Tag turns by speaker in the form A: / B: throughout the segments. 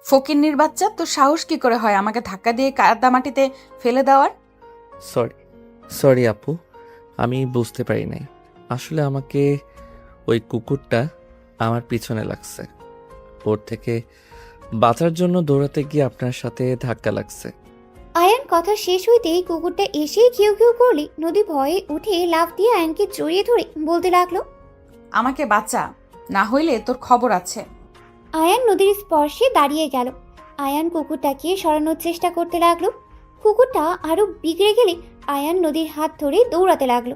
A: ফকিন্নির বাচ্চা, তোর সাহস কি করে হয় আমাকে ধাক্কা দিয়ে কাদামাটিতে ফেলে দেওয়ার?
B: সরি সরি আপু, আমি বুঝতে পারি নাই। আসলে আমাকে ওই কুকুরটা আমার পিছনে লাগছে, ওর থেকে বাঁচার জন্য দৌড়াতে গিয়ে আপনার সাথে ধাক্কা লাগছে।
C: আয়ান কথা শেষ হইতেই কুকুরটা এসেই ঘেউ ঘেউ করলে নদী ভয়ে উঠে লাফ দিয়ে আয়ানকে জড়িয়ে ধরে বলতে লাগলো,
A: আমাকে বাঁচা, না হইলে তোর খবর আছে।
C: আয়ান নদীর স্পর্শে দাঁড়িয়ে গেল। আয়ান কুকুরটাকে সরানোর চেষ্টা করতে লাগলো। কুকুরটা আরো বিগড়ে গেলে আয়ান নদীর হাত ধরে দৌড়াতে লাগলো।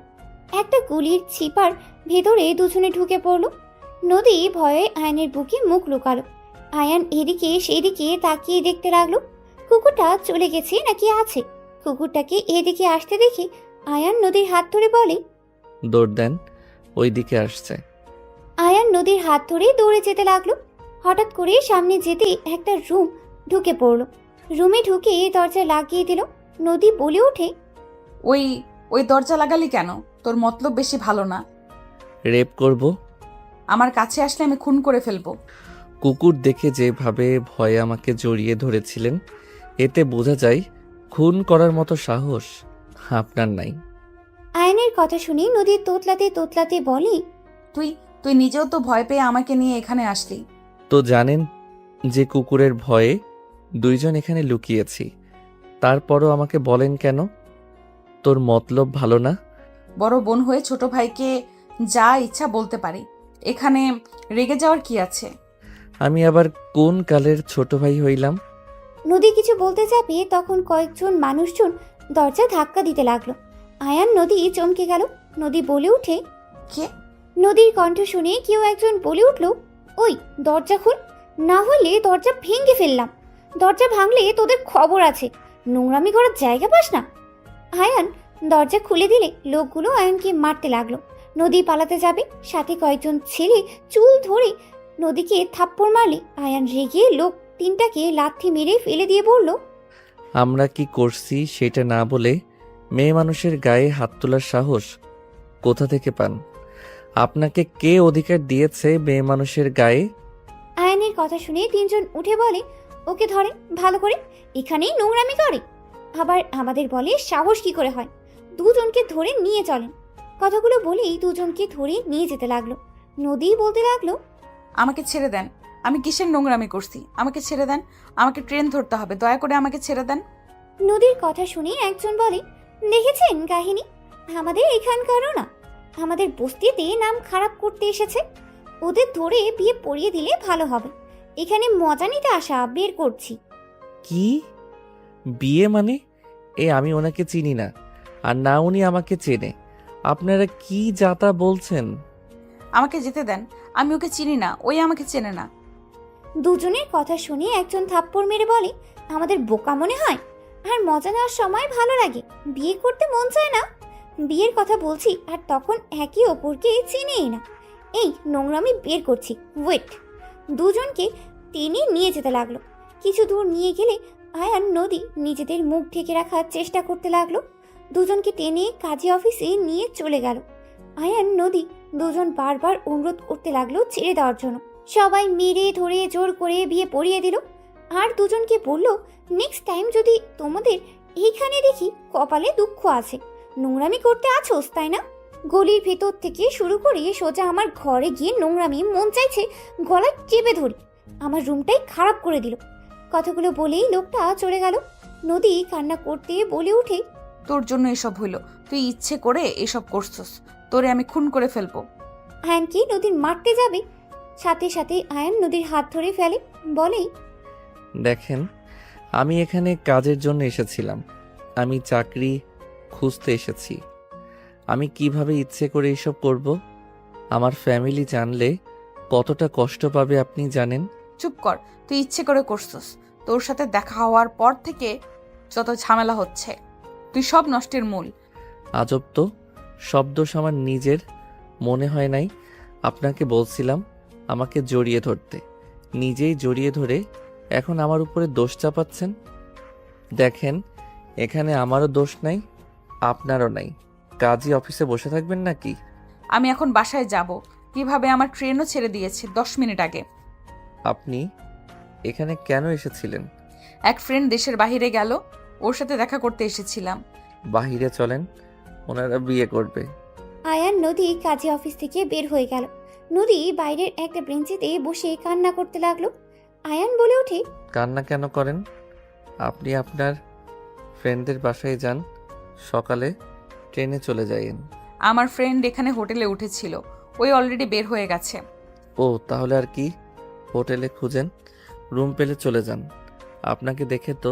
C: একটা গুলির ছিপার ভেতরে দুজনে ঢুকে পড়ল। নদী ভয়ে আয়ানের বুকে মুখ লুকালো। আয়ান এদিকে সেদিকে তাকিয়ে দেখতে লাগলো কুকুরটা চলে গেছে নাকি আছে। কুকুরটাকে এদিকে আসতে দেখে আয়ান নদীর হাত ধরে বলে,
B: দৌড় দেন, ওই দিকে আসছে।
C: আয়ান নদীর হাত ধরে দৌড়ে যেতে লাগলো। হঠাৎ করে সামনে যেতে একটা রুম ঢুকে পড়ল। রুমে ঢুকে দরজা লাগিয়ে দিল। নদী বলে ওঠে,
A: ওই ওই দরজা লাগালি কেন? তোর মতলব বেশি ভালো না।
B: রেপ করব?
A: আমার কাছে আসলে আমি খুন করে ফেলবো।
B: কুকুর দেখে যেভাবে ভয়ে আমাকে জড়িয়ে ধরেছিলেন, এতে বোঝা যায় খুন করার মতো সাহস আপনার নাই।
C: আয়নের কথা শুনে নদী তোতলাতে তোতলাতে বলে,
A: তুই তুই নিজেও তো ভয় পেয়ে আমাকে নিয়ে এখানে আসলি।
B: তো জানেন যে কুকুরের ভয়ে দুইজন এখানে লুকিয়েছি, তারপরও আমাকে বলেন কেন? তোর মতলব ভালো না?
A: বড় বোন হয়ে ছোট ভাইকে যা ইচ্ছা বলতে পারি, এখানে রেগে যাওয়ার কি আছে?
B: আমি আবার কোন কালের ছোট ভাই হইলাম?
C: নদী কিছু বলতে যাবে তখন কয়েকজন মানুষজন দরজা ধাক্কা দিতে লাগলো। আয়ান নদী চমকে গেল। নদী বলে উঠে,
A: কে?
C: নদীর কণ্ঠ শুনে কেউ একজন বলে উঠল, ওই দরজা খুল, না হলে দরজা ভেঙে ফেললাম। দরজা ভাঙলে তোদের খবর আছে, নোংরামি করার জায়গা পাস না। আয়ান দরজা খুলে দিলে লোকগুলো আয়ানকে মারতে লাগলো। নদী পালাতে যাবে, সাথে কয়েকজন ছেলে চুল ধরে নদীকে থাপ্পড় মারলে আয়ান রেগে লোক তিনটাকে লাথি মেরে ফেলে দিয়ে বলল,
B: আমরা কি করছি সেটা না বলে মেয়ে মানুষের গায়ে হাত তোলার সাহস কোথা থেকে পান? আপনাকে কে অধিকার দিয়েছে মেয়ে মানুষের গায়ে?
C: আয়ানের কথা শুনে তিনজন উঠে বলে, ওকে ধরেন ভালো করে, এখানেই নোংরামি করে। আবার আমাদের বলে সাহস কি করে হয়, দুজনকে ধরে নিয়ে চলেন। কথাগুলো বলেই দুজনকে ধরে নিয়ে যেতে লাগলো। নদী বলতে লাগলো,
A: আমাকে ছেড়ে দেন, আমি কিসের নোংরামি করছি? আমাকে ছেড়ে দেন, আমাকে ট্রেন ধরতে হবে, দয়া করে আমাকে ছেড়ে দেন।
C: নদীর কথা শুনে একজন বলে, দেখেছেন কাহিনী, আমাদের এখানকারও না, আমাদের বস্তিতে নাম খারাপ করতে এসেছে। ওদের ধরে বিয়ে পড়িয়ে দিলে ভালো হবে। এখানে মজা নিতে আসা, বের করছি।
B: কি বিয়ে মানে? আমি ওনাকে চিনি না, আর না উনি আমাকে চেনে। আপনারা কি যাতা বলছেন?
A: আমাকে যেতে দেন, আমি ওকে চিনি না, ওই আমাকে চেনে না।
C: দুজনের কথা শুনে একজন থাপ্পড় মেরে বলে, আমাদের বোকা মনে হয়? আর মজা নেওয়ার সময় ভালো লাগে, বিয়ে করতে মন চায় না। বিয়ের কথা বলছি আর তখন একে অপরকে চিনেই না। এই নোংরামি বের করছি, ওয়েট। দুজনকে টেনে নিয়ে যেতে লাগলো। কিছু দূর নিয়ে গেলে আয়ান নদী নিজেদের মুখ ঢেকে রাখার চেষ্টা করতে লাগলো। দুজনকে টেনে কাজী অফিসে নিয়ে চলে গেল। আয়ান নদী দুজন বারবার অনুরোধ করতে লাগলো ছেড়ে দেওয়ার জন্য। সবাই মেরে ধরে জোর করে বিয়ে পড়িয়ে দিল। আর দুজনকে বলল, নেক্সট টাইম যদি তোমাদের এইখানে দেখি কপালে দুঃখ আছে, নোংরামি করতে আছোস তাই না? গলির ভেতর থেকে শুরু করে সোজা আমার ঘরে গিয়ে নোংরামি মন চাইছে গলায় চেপে ধরি। আমার রুমটাই খারাপ করে দিল। কথাগুলো বলেই লোকটা চলে গেল। নদী কান্না করতে বলে উঠে,
A: তোর জন্য এসব হইল, তুই ইচ্ছে করে এসব করছস, তোরে আমি খুন করে ফেলবো।
C: আয়ানকে নদীর মারতে যাবে, সাথে সাথে আয়ান নদীর হাত ধরে ফেলে, বলে,
B: দেখেন, আমি এখানে কাজের জন্য এসেছিলাম, আমি চাকরি খুঁজতে এসেছি। আমি কিভাবে ইচ্ছে করে এসব করব? আমার ফ্যামিলি জানলে কতটা কষ্ট পাবে আপনি জানেন?
A: চুপ কর, তুই ইচ্ছে করে করছস। তোর সাথে দেখা হওয়ার পর থেকে যত ঝামেলা হচ্ছে, তুই সব নষ্টের মূল।
B: আজব তো, শব্দ আমার নিজের মনে হয় নাই। আপনাকে বলছিলাম আমাকে জড়িয়ে ধরতে, নিজেই জড়িয়ে ধরে এখন আমার উপরে দোষ চাপাচ্ছেন। দেখেন, এখানে আমারও দোষ নাই, আপনারও নাই। কাজী অফিসে বসে থাকবেন নাকি?
A: আমি এখন বাসায় যাব, কিভাবে আমার ট্রেনও ছেড়ে দিয়েছে 10 মিনিট আগে।
B: আপনি এখানে কেন এসেছিলেন?
A: এক ফ্রেন্ড দেশের বাইরে গেল, ওর সাথে দেখা করতে এসেছিলাম।
B: বাহিরে চলেন, ওনারা বিয়ে করবে।
C: আয়ান নদী কাজে অফিস থেকে বের হয়ে গেল। নদী বাইরের একটা বেঞ্চিতে বসে কান্না করতে লাগলো। আয়ান বলে ওঠে,
B: কান্না কেন করেন? আপনি আপনার ফ্রেন্ডদের বাসায় যান, সকালে ট্রেনে চলে যাইয়েন।
A: আমার ফ্রেন্ড এখানে হোটেলে উঠেছিল, ওই অলরেডি বের হয়ে গেছে।
B: ও তাহলে আর কি, হোটেলে খুঁজেন, রুম পেলে চলে যান। আপনাকে দেখে তো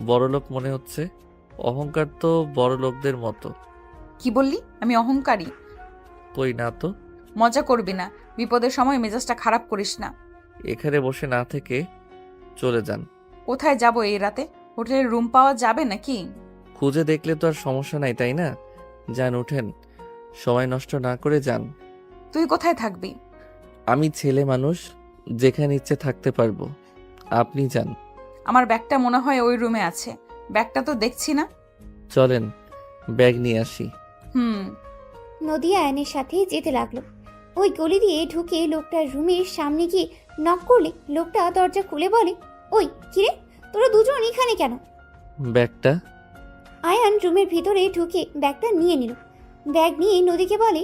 B: বড়লোক মনে হচ্ছে। অহংকার তো বড় লোকদের মতো।
A: কি বললি? আমি অহংকারী?
B: কই না তো।
A: মজা করবি না, বিপদের সময় মেজাজটা খারাপ করিস না।
B: এখানে বসে না থেকে চলে যান।
A: কোথায় যাব এই রাতে? হোটেলের রুম পাওয়া যাবে নাকি?
B: খুঁজে দেখলে তো আর সমস্যা নাই, তাই না? যান, উঠেন, সময় নষ্ট না করে যান।
A: তুই কোথায় থাকবি?
B: আমি ছেলে মানুষ, যেখানে ইচ্ছে থাকতে পারবো। আপনি যান।
A: আমার ব্যাগটা মনে হয় ওই রুমে আছে। ব্যাগটা তো দেখছি না।
B: চলেন, ব্যাগ নিয়ে আসি।
A: হুম।
C: নদী আয়নের সাথে যেতে লাগলো। ওই গলি দিয়ে ঢুকে লোকটার রুমের সামনে গিয়ে নক করলে লোকটা দরজা খুলে বলে, ওই কিরে, তোরা দুজন এখানে কেন?
B: ব্যাগটা?
C: আয়ান রুমের ভিতরে ঢুকে ব্যাগটা নিয়ে নিল। ব্যাগ নিয়ে নদীকে বলে,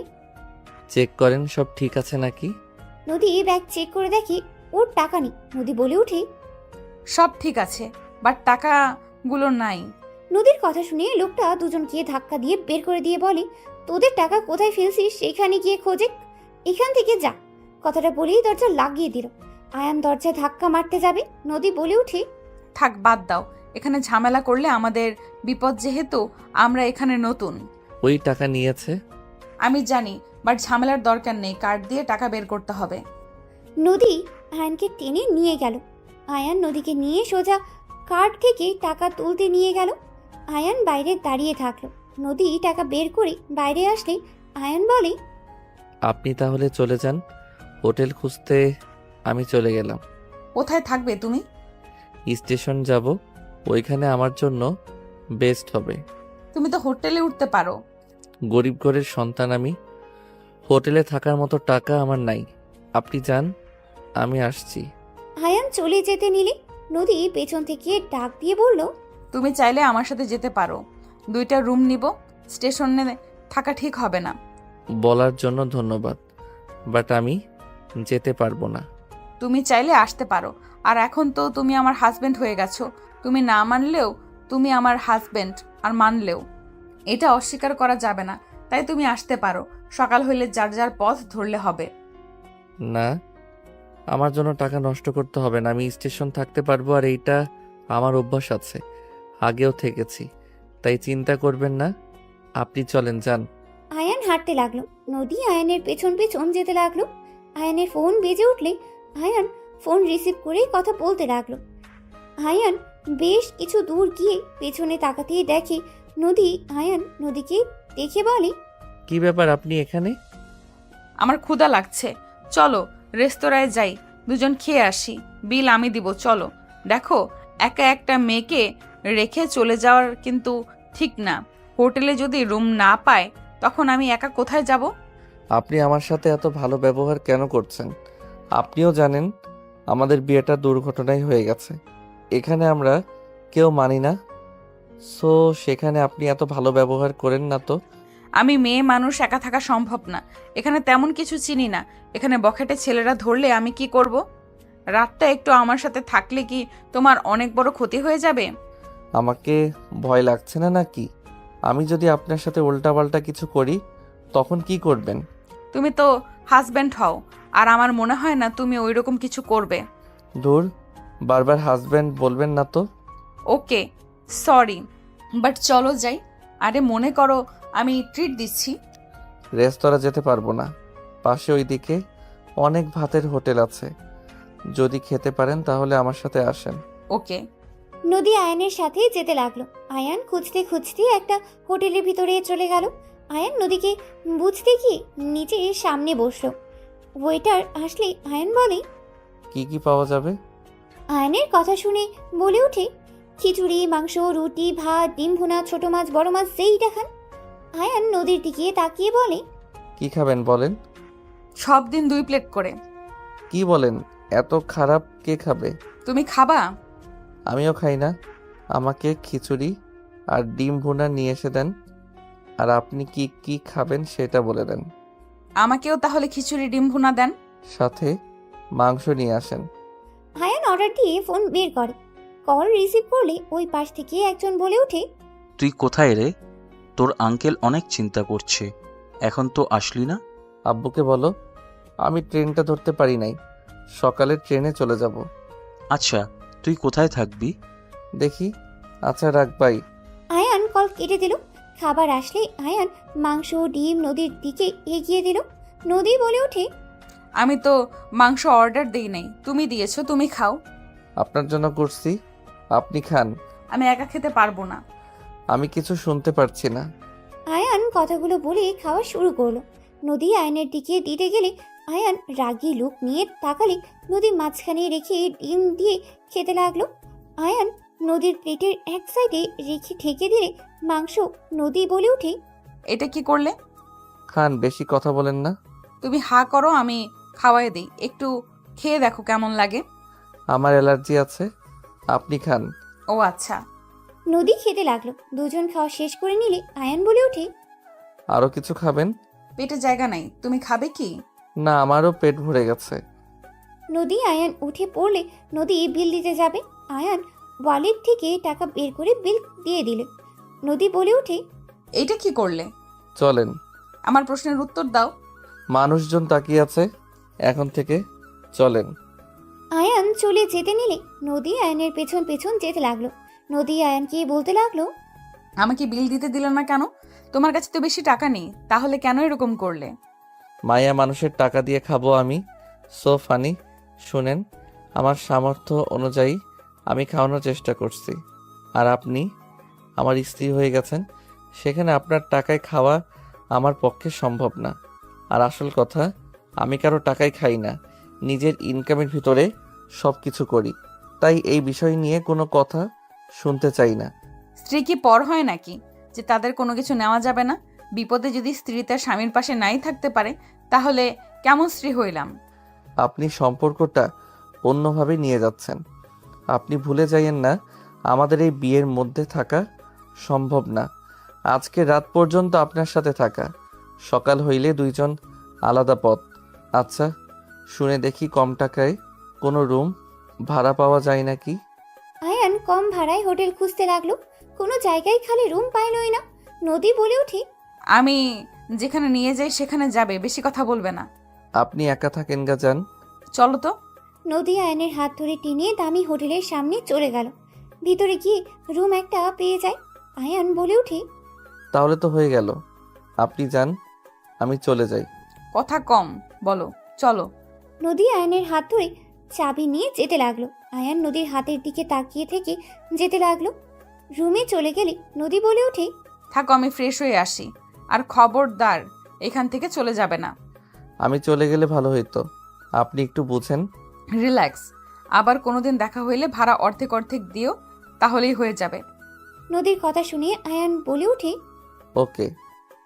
B: চেক করেন সব ঠিক আছে নাকি।
C: নদী ব্যাগ চেক করে দেখে ওর টাকা নেই। নদী বলে ওঠে,
A: সব ঠিক আছে, বাট টাকাগুলো নাই।
C: নদীর কথা শুনে লোকটা দুজনকে ধাক্কা দিয়ে বের করে দিয়ে বলে, তোদের টাকা কোথায় ফেলছিস সেখানে গিয়ে খোঁজে, এখান থেকে যা। কথাটা বলেই দরজা লাগিয়ে দিল। আয়ান দরজায় ধাক্কা মারতে যাবে, নদী বলে উঠে,
A: থাক, বাদ দাও। এখানে ঝামেলা করলে আমাদের বিপদ, যেহেতু আমরা এখানে নতুন।
B: ওই টাকা নিয়েছে।
A: আমি জানি, বাট ঝামেলার দরকার নেই, কার্ড দিয়ে টাকা বের করতে হবে।
C: নদী আয়ানকে টেনে নিয়ে গেল। আয়ান নদীকে নিয়ে সোজা কার্ড থেকে টাকা তুলতে নিয়ে গেল। আয়ান বাইরে দাঁড়িয়ে থাকলো। নদী টাকা বের করে বাইরে আসলে আয়ান বলে,
B: আপনি তাহলে চলে যান, হোটেল খুঁজতে আমি চলে গেলাম।
A: কোথায় থাকবে তুমি?
B: স্টেশন যাব, ওইখানে আমার জন্য বেস্ট হবে।
A: তুমি তো হোটেলে উঠতে পারো।
B: গরিব ঘরের সন্তান আমি, হোটেলে থাকার মতো টাকা আমার নাই। আপনি যান, আমি আসছি।
C: আয়ান চলে যেতে নিলে নদী পেছন থেকে ডাক দিয়ে বলল,
A: তুমি চাইলে আমার সাথে যেতে পারো। 2টা রুম নিব, স্টেশনে থাকা ঠিক হবে না।
B: বলার জন্য ধন্যবাদ, বাট আমি যেতে পারবো না।
A: তুমি চাইলে আসতে পারো, আর এখন তো তুমি আমার হাজবেন্ড হয়ে গেছো। তুমি না মানলেও তুমি আমার হাজবেন্ড, আর মানলেও এটা অস্বীকার করা যাবে না। তাই তুমি আসতে পারো, সকাল হইলে যার যার পথ ধরলে হবে।
B: না, আমার জন্য টাকা নষ্ট করতে হবে না। আমি স্টেশন থাকতে পারবো, আর এইটা আমার অভ্যাস আছে, আগেও থেকেছি, তাই চিন্তা করবেন না। আপনি চলেন, যান।
C: আয়ান হাঁটতে লাগলো। নদী আয়ানের পেছন পেছন যেতে লাগলো। আয়ানের ফোন বেজে উঠলে আয়ান ফোন রিসিভ করে কথা বলতে লাগলো। আয়ান বেশ কিছু দূর গিয়ে পেছনে তাকাতেই দেখে নদী। আয়ান নদীকে দেখে বলে,
B: কি ব্যাপার, আপনি এখানে?
A: আমার ক্ষুধা লাগছে, চলো রেস্তোরাঁয় যাই, দুজন খেয়ে আসি, বিল আমি দিব, চলো। দেখো, একা একটা মেয়েকে রেখে চলে যাওয়ার কিন্তু ঠিক না। হোটেলে যদি রুম না পায়, তখন আমি একা কোথায় যাব?
B: আপনি আমার সাথে এত ভালো ব্যবহার কেন করছেন? আপনিও জানেন আমাদের বিয়েটা দুর্ঘটনায় হয়ে গেছে, এখানে আমরা কেউ মানি না। সো সেখানে আপনি এত ভালো ব্যবহার করেন না তো।
A: আমি মেয়ে মানুষ, একা থাকা সম্ভব না। এখানে তেমন কিছু চিনি না। এখানে বখাটে ছেলেরা ধরলে আমি কি করব? রাতটা একটু আমার সাথে থাকলে কি তোমার অনেক বড় ক্ষতি হয়ে যাবে?
B: আমাকে ভয় লাগছে না নাকি? আমি যদি আপনার সাথে উল্টাপাল্টা কিছু করি তখন কি করবেন?
A: তুমি তো হাজব্যান্ড হও, আর আমার মনে হয় না তুমি ওইরকম কিছু করবে।
B: দূর, বারবার হাজব্যান্ড বলবেন না তো।
A: ওকে, সরি, বাট চলো যাই। আরে মনে করো আমি ট্রিট দিচ্ছি।
B: রেস্তোরাঁ যেতে পারবো না, পাশে ওইদিকে অনেক ভাতের হোটেল আছে, যদি খেতে পারেন তাহলে আমার সাথে আসেন।
A: ওকে।
C: নদী আয়ানের সাথে যেতে লাগলো। আয়ান খুঁজতে খুঁজতে একটা হোটেলের ভিতরে চলে গেল। আয়ান নদীকে বুঝতে গিয়ে নিচে সামনে বসলো। ওয়েটার আসলে আয়ান বলে,
B: কি কি পাওয়া যাবে?
C: আয়ানের কথা শুনে বলে ওঠে, খিচুড়ি, মাংস, রুটি, ভাত, ডিম ভুনা, ছোট মাছ, বড় মাছ, যেই দেখান। আয়ান নদীর দিকে তাকিয়ে বলে,
B: কি খাবেন বলেন?
A: সব দিন 2 প্লেট করে।
B: কি বলেন, এত খারাপ কে খাবে?
A: তুমি খাবা?
B: আমিও খাই না। আমাকে খিচুড়ি আর ডিম ভুনা নিয়ে এসে দেন। আর আপনি কি কি খাবেন সেটা বলে দেন।
A: আমাকেও তাহলে খিচুড়ি ডিম ভুনা দেন।
B: সাথে মাংস নিয়ে আসেন।
C: আয়ান অর্ডার দিয়ে ফোন বের করে। কল রিসিভ করলে ওই পাশ থেকে একজন বলে ওঠে,
D: তুই কোথায় রে? তোর আঙ্কেল অনেক চিন্তা করছে, এখন তো আসলি না।
B: আব্বুকে বলো আমি ট্রেনটা ধরতে পারি নাই, সকালে ট্রেনে চলে যাব।
D: আচ্ছা, তুই কোথায় থাকবি?
B: দেখি। আচ্ছা রাখ বাই।
C: আয়ান কল কেটে দিল। খাবার আসলে আয়ান মাংস ডিম নদীর দিকে এগিয়ে দিল। নদী বলে ওঠে,
A: আমি তো মাংস অর্ডার দিই নাই, তুমি দিয়েছো, তুমি খাও।
B: আপনার জন্য করছি, আপনি খান।
A: আমি একা খেতে পারবো না।
B: আমি কিছু শুনতে পারছি না।
C: আয়ান কথাগুলো বলে খাওয়া শুরু করলো। নদী আয়নের দিকে দিতে গেলে আয়ান রাগী লুক নিয়ে তাকালে নদী মাঝখানে রেখে ডিম দিয়ে খেতে লাগলো। আয়ান নদীর প্লেটের এক সাইডে রেখে ঠেকে দিলে মাংস। নদী বলে ওঠে,
A: এটা কি করলে?
B: খান, বেশি কথা বলেন না।
A: তুমি হা করো, আমি খাওয়াই দিই। একটু খেয়ে দেখো কেমন লাগে।
B: আমার অ্যালার্জি আছে, আপনি খান।
A: ও আচ্ছা।
C: নদী খেতে লাগলো। দুজন খাওয়া শেষ করে নিলে আয়ান বলে ওঠে,
B: আরও কিছু খাবেন?
A: পেটে জায়গা নাই, তুমি খাবে কি?
B: না, আমারও পেট ভরে গেছে।
C: নদী আয়ান উঠে পড়লে নদী বিল দিতে যাবে। আয়ান ওয়ালেট থেকে টাকা বের করে বিল দিয়ে দিলে। নদী বলে ওঠে,
A: এইটা কি করলে?
B: চলেন।
A: আমার প্রশ্নের উত্তর দাও।
B: মানুষজন তাকিয়ে আছে, এখন থেকে চলেন।
C: আয়ান চলে যেতে নিলে নদী আয়ানের পেছন পেছন যেতে লাগলো। নদী আয়ানকে বলতে লাগলো,
A: আমাকে বিল দিতে দিলে না কেন? তোমার কাছে তো বেশি টাকা নেই, তাহলে কেন এরকম করলে?
B: মায়া মানুষের টাকা দিয়ে খাবো আমি? So funny. শুনেন, আমার সামর্থ্য অনুযায়ী আমি খাওয়ানোর চেষ্টা করছি। আর আপনি আমার স্ত্রী হয়ে গেছেন, সেখানে আপনার টাকায় খাওয়া আমার পক্ষে সম্ভব না। আর আসল কথা, আমি কারো টাকায় খাই না, নিজের ইনকামের ভিতরে সব কিছু করি। তাই এই বিষয় নিয়ে কোনো কথা শুনতে চাই না।
A: স্ত্রী কি পর হয় নাকি যে তাদের কোনো কিছু নেওয়া যাবে না? বিপদে যদি স্ত্রী তার স্বামীর পাশে নাই থাকতে পারে, তাহলে কেমন স্ত্রী হইলাম?
B: আপনি সম্পর্কটা অন্যভাবে নিয়ে যাচ্ছেন। আপনি ভুলে যাইয়েন না, আমাদের এই বিয়ের মধ্যে থাকা সম্ভব না। আজকে রাত পর্যন্ত আপনার সাথে থাকা, সকাল হইলে দুইজন আলাদা পথ। আচ্ছা, শুনে দেখি কম টাকায় কোনো রুম ভাড়া পাওয়া যায় নাকি?
C: আয়ান কম ভাড়ায় হোটেল খুঁজতে লাগলো। কোনো জায়গায় খালি রুম পাইলই না। নদী বলে ওঠে,
A: আমি যেখানে নিয়ে যাই সেখানে যাবে, বেশি কথা বলবে না।
B: আপনি একা থাকেন গা, যান।
A: চলো তো।
C: নদী আয়নের হাত ধরে টেনে দামি হোটেলের সামনে চলে গেল। ভিতরে গিয়ে রুম একটা পেয়ে যায়। আয়ান বলে ওঠে,
B: তাহলে তো হয়ে গেল। আপনি যান, আমি চলে যাই।
A: কথা কম বলো, চলো।
C: নদী আয়নের হাত ধরে চাবি নিয়ে যেতে লাগলো। আয়ান নদীর হাতের দিকে তাকিয়ে থেকে যেতে লাগলো। রুমে চলে গেলে নদী বলে ওঠে,
A: থাকো, আমি ফ্রেশ হয়ে আসি। আর খবরদার এখান থেকে চলে যাবে না।
B: আমি চলে গেলে ভালো হইতো, আপনি একটু বুঝেন।
A: রিল্যাক্স। আবার কোনোদিন দেখা হইলে ভাড়া অর্ধেক অর্ধেক দিও, তাহলেই হয়ে যাবে।
C: নদীর কথা শুনে আয়ান বলে ওঠে।
B: ওকে।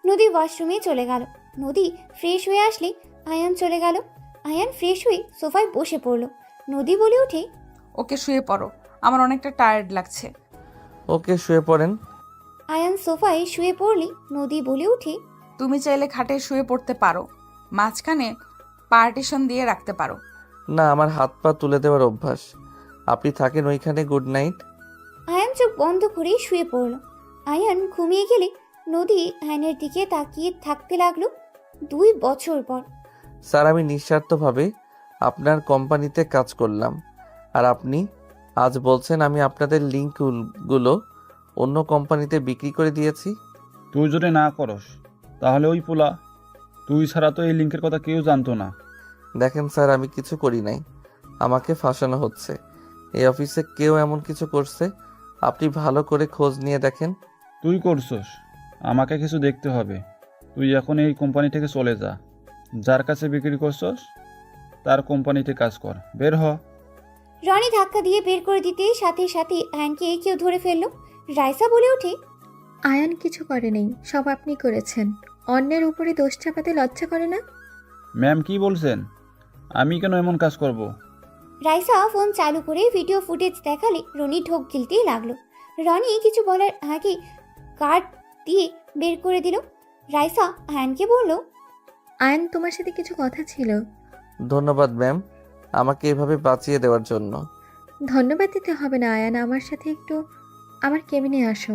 C: নদী ওয়াশরুমে চলে গেল। নদী ফ্রেশ হয়ে আসলে আয়ান চলে গেল। আয়ান ফ্রেশ হয়ে সোফায় বসে পড়ল। নদী বলে ওঠে,
A: ওকে, শুয়ে পড়ো, আমার অনেকটা টায়ার্ড লাগছে।
B: ওকে, শুয়ে পড়েন।
C: আয়ান সোফায় শুয়ে পড়লে নদী বলে ওঠে,
A: তুমি চাইলে খাটে শুয়ে পড়তে পারো, মাঝখানে পার্টিশন দিয়ে রাখতে পারো।
B: না, আমার হাত পা তুলে দেওয়ার অভ্যাস। আপনি থাকেন ওইখানে, গুড নাইট।
C: আয়ান চোখ বন্ধ করে শুয়ে পড়ল। আয়ান ঘুমিয়ে গেলে নদী আয়নের দিকে তাকিয়ে থাকতে লাগলো। 2 বছর পর।
B: স্যার, আমি নিঃস্বার্থভাবে আপনার কোম্পানিতে কাজ করলাম, আর আপনি আজ বলছেন আমি আপনাদের লিঙ্কগুলো অন্য কোম্পানিতে বিক্রি করে দিয়েছি।
E: তুই যদি না করস তাহলে ওই পোলা, তুই ছাড়া তো এই লিঙ্কের কথা কেউ জানতো না।
B: দেখেন স্যার, আমি কিছু করি নাই, আমাকে ফাঁসানো হচ্ছে। এই অফিসে কেউ এমন কিছু করছে, আপনি ভালো করে খোঁজ নিয়ে দেখেন।
E: তুই করছস, আমাকে কিছু দেখতে হবে। তুই এখন এই কোম্পানি থেকে চলে যা, যার কাছে বিক্রি করছস তার কোম্পানিতে কাজ কর, বের হ।
C: রনি ধাক্কা দিয়ে বের করে দিতে সাথে সাথে আয়ানকে কেউ ধরে ফেললো। রাইসা বলে ওঠে,
F: আয়ান কিছু করে নেই, সব আপনি করেছেন। অন্যের উপরে দোষ চাপাতে লজ্জা করে না?
E: ম্যাম কি বলছেন? আমি কেন এমন কাজ করব?
C: রাইসা ফোন চালু করে ভিডিও ফুটেজ দেখালে রনি ঢোক গিলতেই লাগলো। রনি কিছু বলার আগে কার্ড দিয়ে বের করে দিল। রাইসা আয়ানকে বলল,
F: আয়ন, তোমার সাথে কিছু কথা ছিল।
B: ধন্যবাদ ম্যাম, আমাকে এভাবে বাঁচিয়ে দেওয়ার জন্য।
F: ধন্যবাদ দিতে হবে না আয়ান, আমার সাথে একটু আমার কেবিনে আসো।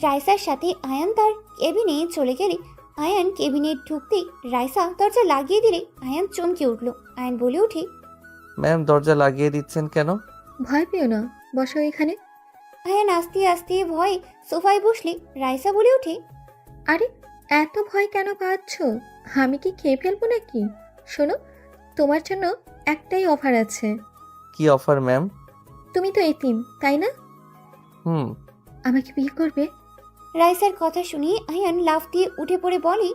C: রাইসার সাথে আয়ান তার কেবিনে চলে গেলে আয়ান কেবিনে ঢুকতেই রাইসা দরজা লাগিয়ে দিলে আয়ান চমকে উঠল। আয়ান বলে ওঠে,
B: ম্যাম, দরজা লাগিয়ে দিচ্ছেন কেন?
F: ভয় পেও না, বসো এখানে।
C: আয়ান আস্তে আস্তে ভয়ে সোফায় বসলে রাইসা বলে ওঠে,
F: আরে এত ভয় কেন পাচ্ছ? আমি কি খেয়ে ফেলবো নাকি? শোনো, তোমার জন্য একটাই অফার আছে।
B: কি অফার ম্যাম?
F: তুমি তো এতিম, তাই না?
B: হুম।
F: আমাকে বিয়ে করবে?
C: রাইসার কথা শুনে আয়ান লাফ দিয়ে উঠে পড়ে বলে,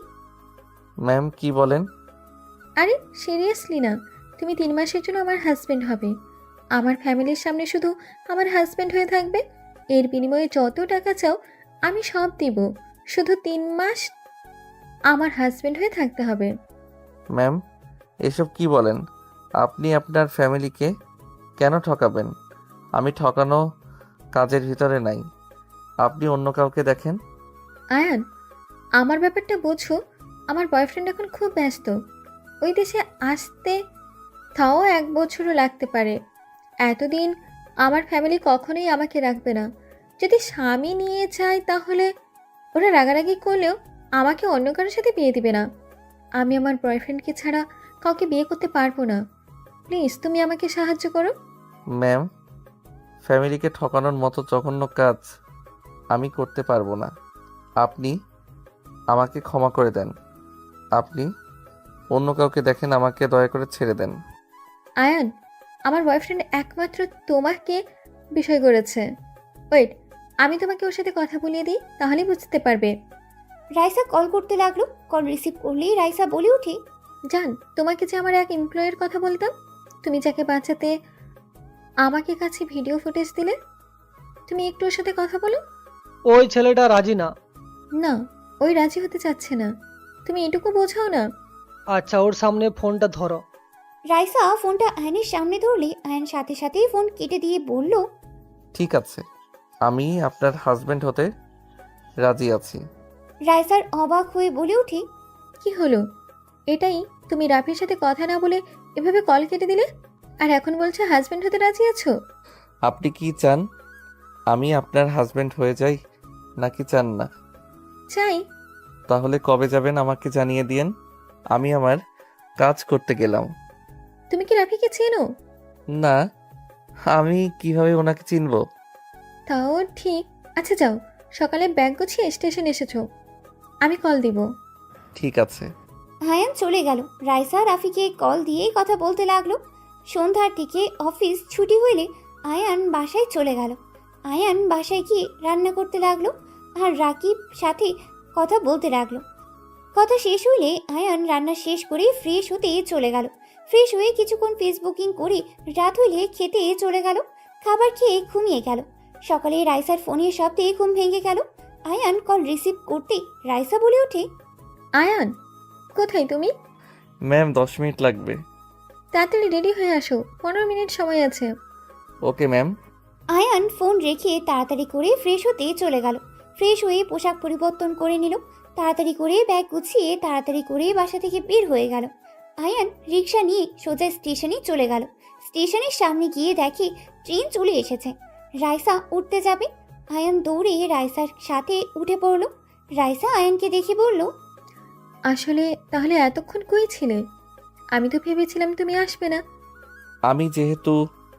B: ম্যাম কি বলেন?
F: আরে সিরিয়াসলি না, তুমি 3 মাসের জন্য আমার হাজবেন্ড হবে। আমার ফ্যামিলির সামনে শুধু আমার হাজবেন্ড হয়ে থাকবে। এর বিনিময়ে যত টাকা চাও আমি সব দিব, শুধু 3 মাস আমার হাজবেন্ড হয়ে থাকতে হবে।
B: ম্যাম এসব কি বলেন? আপনি আপনার ফ্যামিলিকে কেন ঠকাবেন? আমি ঠকানো কাজের ভিতরে নাই। আপনি অন্য কাউকে দেখেন।
F: আয়ান, আমার ব্যাপারটা বোঝো। আমার বয়ফ্রেন্ড এখন খুব ব্যস্ত, ওই দেশে আসতে তাও 1 বছরও লাগতে পারে। এতদিন আমার ফ্যামিলি কখনোই আমাকে রাখবে না। যদি স্বামী নিয়ে যায় তাহলে ওরা রাগারাগি করলেও আমাকে অন্য কারোর সাথে বিয়ে দিবে না। আমি আমার বয়ফ্রেন্ডকে ছাড়া কাউকে বিয়ে করতে পারবো না। প্লিজ তুমি আমাকে সাহায্য করো।
B: ম্যাম, ফ্যামিলিকে ঠকানোর মতো জঘন্য কাজ আমি করতে পারবো না। আপনি আমাকে ক্ষমা করে দেন। আপনি অন্য কাউকে দেখেন, আমাকে দয়া করে ছেড়ে দেন।
F: আয়ান, আমার বয়ফ্রেন্ড একমাত্র তোমাকে বিষয় করেছে। ওয়েট, আমি তোমাকে ওর সাথে কথা বলিয়ে দিই, তাহলেই বুঝতে পারবে।
C: রাইসা কল করতে লাগলো। কল রিসিভ করলেই রাইসা বলে ওঠে,
F: জান, তোমাকে যে আমার এক এমপ্লয়ের কথা বলতাম, তুমি যাকে বাঁচাতে আমাকে কাছে ভিডিও ফুটেজ দিলে, তুমি একটু ওর সাথে কথা বলো।
G: ওই ছেলেটা রাজি না।
F: না, ওই রাজি হতে চাচ্ছে না। তুমি এটুকু বোঝাও না।
G: আচ্ছা, ওর সামনে ফোনটা ধরো।
C: রাইসা ফোনটা আয়নের সামনে ধরলে আয়ন সাথে সাথেই ফোন কেটে দিয়ে বলল,
B: ঠিক আছে, আমি আপনার হাজবেন্ড হতে রাজি আছি।
C: রাইসার অবাক হয়ে বলে ওঠে,
F: কি হলো? এটাই তুমি রাফির সাথে কথা না বলে এভাবে কল কেটে দিলে, আর এখন বলছো হাজবেন্ড হতে রাজি আছো?
B: আপনি কি চান আমি আপনার হাজবেন্ড হয়ে যাই, নাকি চান না?
F: চাই।
B: তাহলে কবে যাবেন আমাকে জানিয়ে দিয়েন। আমি আমার কাজ করতে গেলাম।
F: তুমি কি রাফিকে চেনো?
B: না, আমি কিভাবে ওনাকে চিনব?
F: তাও ঠিক। আচ্ছা যাও, সকালে ব্যাগ গুছিয়ে স্টেশন এসেছো, আমি কল দিব।
B: ঠিক আছে।
C: আয়ান চলে গেল। রাইসা রাফিকে কল দিয়েই কথা বলতে লাগলো। সন্ধ্যার দিকে অফিস ছুটি হইলে আয়ান বাসায় চলে গেল। আয়ান বাসায় গিয়ে রান্না করতে লাগলো আর রাকিব সাথে কথা বলতে লাগলো। কথা শেষ হইলে আয়ান রান্না শেষ করে ফ্রেশ হতে চলে গেল। ফ্রেশ হয়ে কিছুক্ষণ ফেসবুকিং করে রাত হইলে খেতে চলে গেল। খাবার খেয়ে ঘুমিয়ে গেল। সকালে রাইসার ফোনের শব্দে ঘুম ভেঙে গেল। আয়ান কল রিসিভ করতে রাইসা বলে ওঠে,
F: আয়ান, কোথায় তুমি?
B: ম্যাম 10 মিনিট লাগবে।
F: তাড়াতাড়ি রেডি হয়ে আসো, 15 মিনিট সময় আছে।
B: Okay ma'am.
C: আয়ান ফোন রেখে তাড়াতাড়ি করে ফ্রেশ হতে চলে গেল। ফ্রেশ হয়ে পোশাক পরিবর্তন করে নিল। তাড়াতাড়ি করে ব্যাগ গুছিয়ে তাড়াতাড়ি করে বাসা থেকে বের হয়ে গেল। আয়ান রিক্সা নিয়ে সোজা স্টেশনে চলে গেল। স্টেশনের সামনে গিয়ে দেখে ট্রেন চলে এসেছে। রাইসা উঠতে যাবে। আয়ান দৌড়ে রাইসার সাথে উঠে পড়ল। রাইসা আয়ানকে দেখে বলল,
F: আসলে তাহলে এতক্ষণ কই ছিলে? আমি তো ভেবেছিলাম তুমি আসবে না।
B: আমি যেহেতু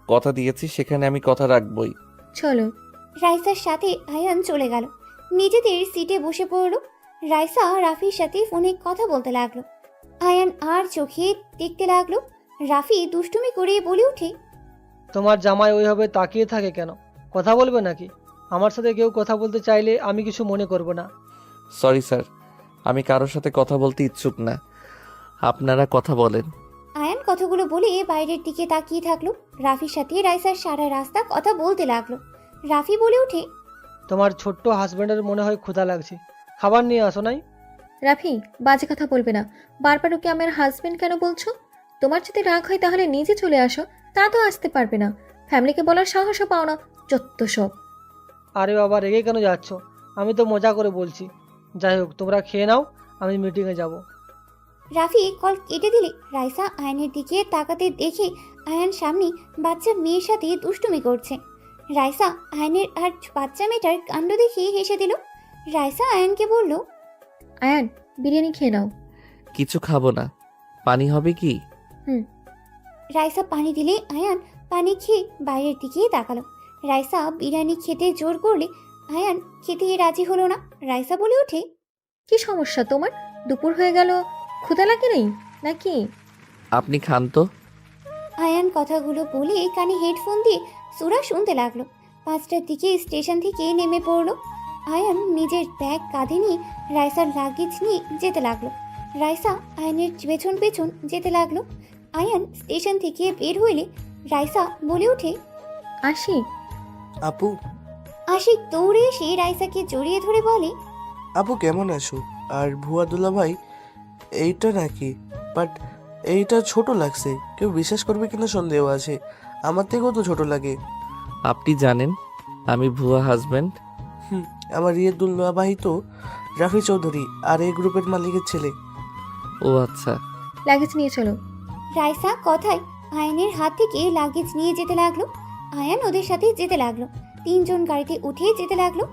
B: কথা দিয়েছি সেখানে আমি কথা রাখবই।
F: চলো।
C: রাইসার সাথে আয়ান চলে গেল। নিজেদের সিটে বসে পড়ল। রাইসা রাফির সাথে ফোনে কথা বলতে লাগলো। আয়ান আর চোখে দেখতে লাগলো। রাফি দুষ্টুমি করে বলে ওঠে,
G: তোমার জামাই ওইভাবে তাকিয়ে থাকে কেন? কথা বলবে নাকি? আমার সাথে কেউ কথা বলতে চাইলে আমি কিছু মনে করব না।
B: সরি স্যার, আমি কারোর সাথে কথা বলতে ইচ্ছুক না। আপনারা কথা বলেন।
C: আয়ান কথাগুলো বলে বাইরের দিকে তাকিয়ে থাকলো। রাফির সাথে রাইসার সারা রাস্তা কথা বলতে লাগলো। রাফি বলে ওঠে,
G: তোমার ছোট্ট হাজব্যান্ডের মনে হয় ক্ষুধা লাগছে, খাবার নিয়ে আসো নাই?
F: রাফি, বাজে কথা বলবে না। বারবার ওকে আমার হাজবেন্ড কেন বলছো? তোমার যদি রাগ হয় তাহলে নিজে চলে আসো, তা তো আসতে পারবে না, ফ্যামিলিকে বলার সাহসও পাও না, যত সব।
G: আরে বাবা, রেগে কেন যাচ্ছ? আমি তো মজা করে বলছি। যাই হোক, তোমরা খেয়ে নাও, আমি মিটিংয়ে যাব।
C: রাফি কল কেটে দিলে রাইসা আয়নের দিকে তাকাতে দেখে আয়ান সামনে বাচ্চা মেয়ের সাথে দুষ্টুমি করছে। রাইসা আয়নের আর বাচ্চা মেয়েটার কাণ্ড দেখে হেসে দিল। রাইসা আয়ানকে বলল,
F: আয়ান, বিরিয়ানি খেয়ে নাও।
B: কিছু খাবো না, পানি হবে কি?
C: রাইসা পানি দিলে আয়ান পানি খেয়ে বাইরের দিকে তাকালো। রাইসা বিরিয়ানি খেতে জোর করলে আয়ান খেতে রাজি হলো না। রাইসা বলে ওঠে,
F: কি সমস্যা তোমার? দুপুর হয়ে গেল, ক্ষুধা লাগে নেই নাকি?
B: আপনি খান তো।
C: আয়ান কথাগুলো বলে কানে হেডফোন দিয়ে সুরা শুনতে লাগলো। 5টার দিকে স্টেশন থেকে নেমে পড়লো। আয়ান নিজের ব্যাগ কাঁধে নিয়ে রাইসার লাগেজ নিয়ে যেতে লাগলো। রাইসা আয়ানের পেছন পেছন যেতে লাগলো। আয়ান স্টেশন থেকে বের হইলে রাইসা বলে ওঠে,
F: আসি।
H: আপু,
C: আশিক দৌড়ে এসে রাইসাকে জড়িয়ে ধরে বলে,
H: আপু কেমন আছো? আর ভুয়া দুলা ভাই এইটা নাকি? বাট এইটা ছোট লাগছে, কেউ বিশ্বাস করবে কিনা সন্দেহ আছে। আমার থেকেও তো ছোট লাগে।
B: আপনি জানেন আমি ভুয়া হাজব্যান্ড?
H: আমার ইয়ে দুলা ভাই তো রাফি চৌধুরী আর এই গ্রুপের মালিকের ছেলে।
B: ও আচ্ছা।
F: লাগেজ নিয়ে চলো।
C: রাইসা কথায় আয়ানের হাত থেকে লাগেজ নিয়ে যেতে লাগলো। আয়ান ওদের সাথে যেতে লাগলো। 3 জন গাড়িতে উঠে যেতে লাগলো।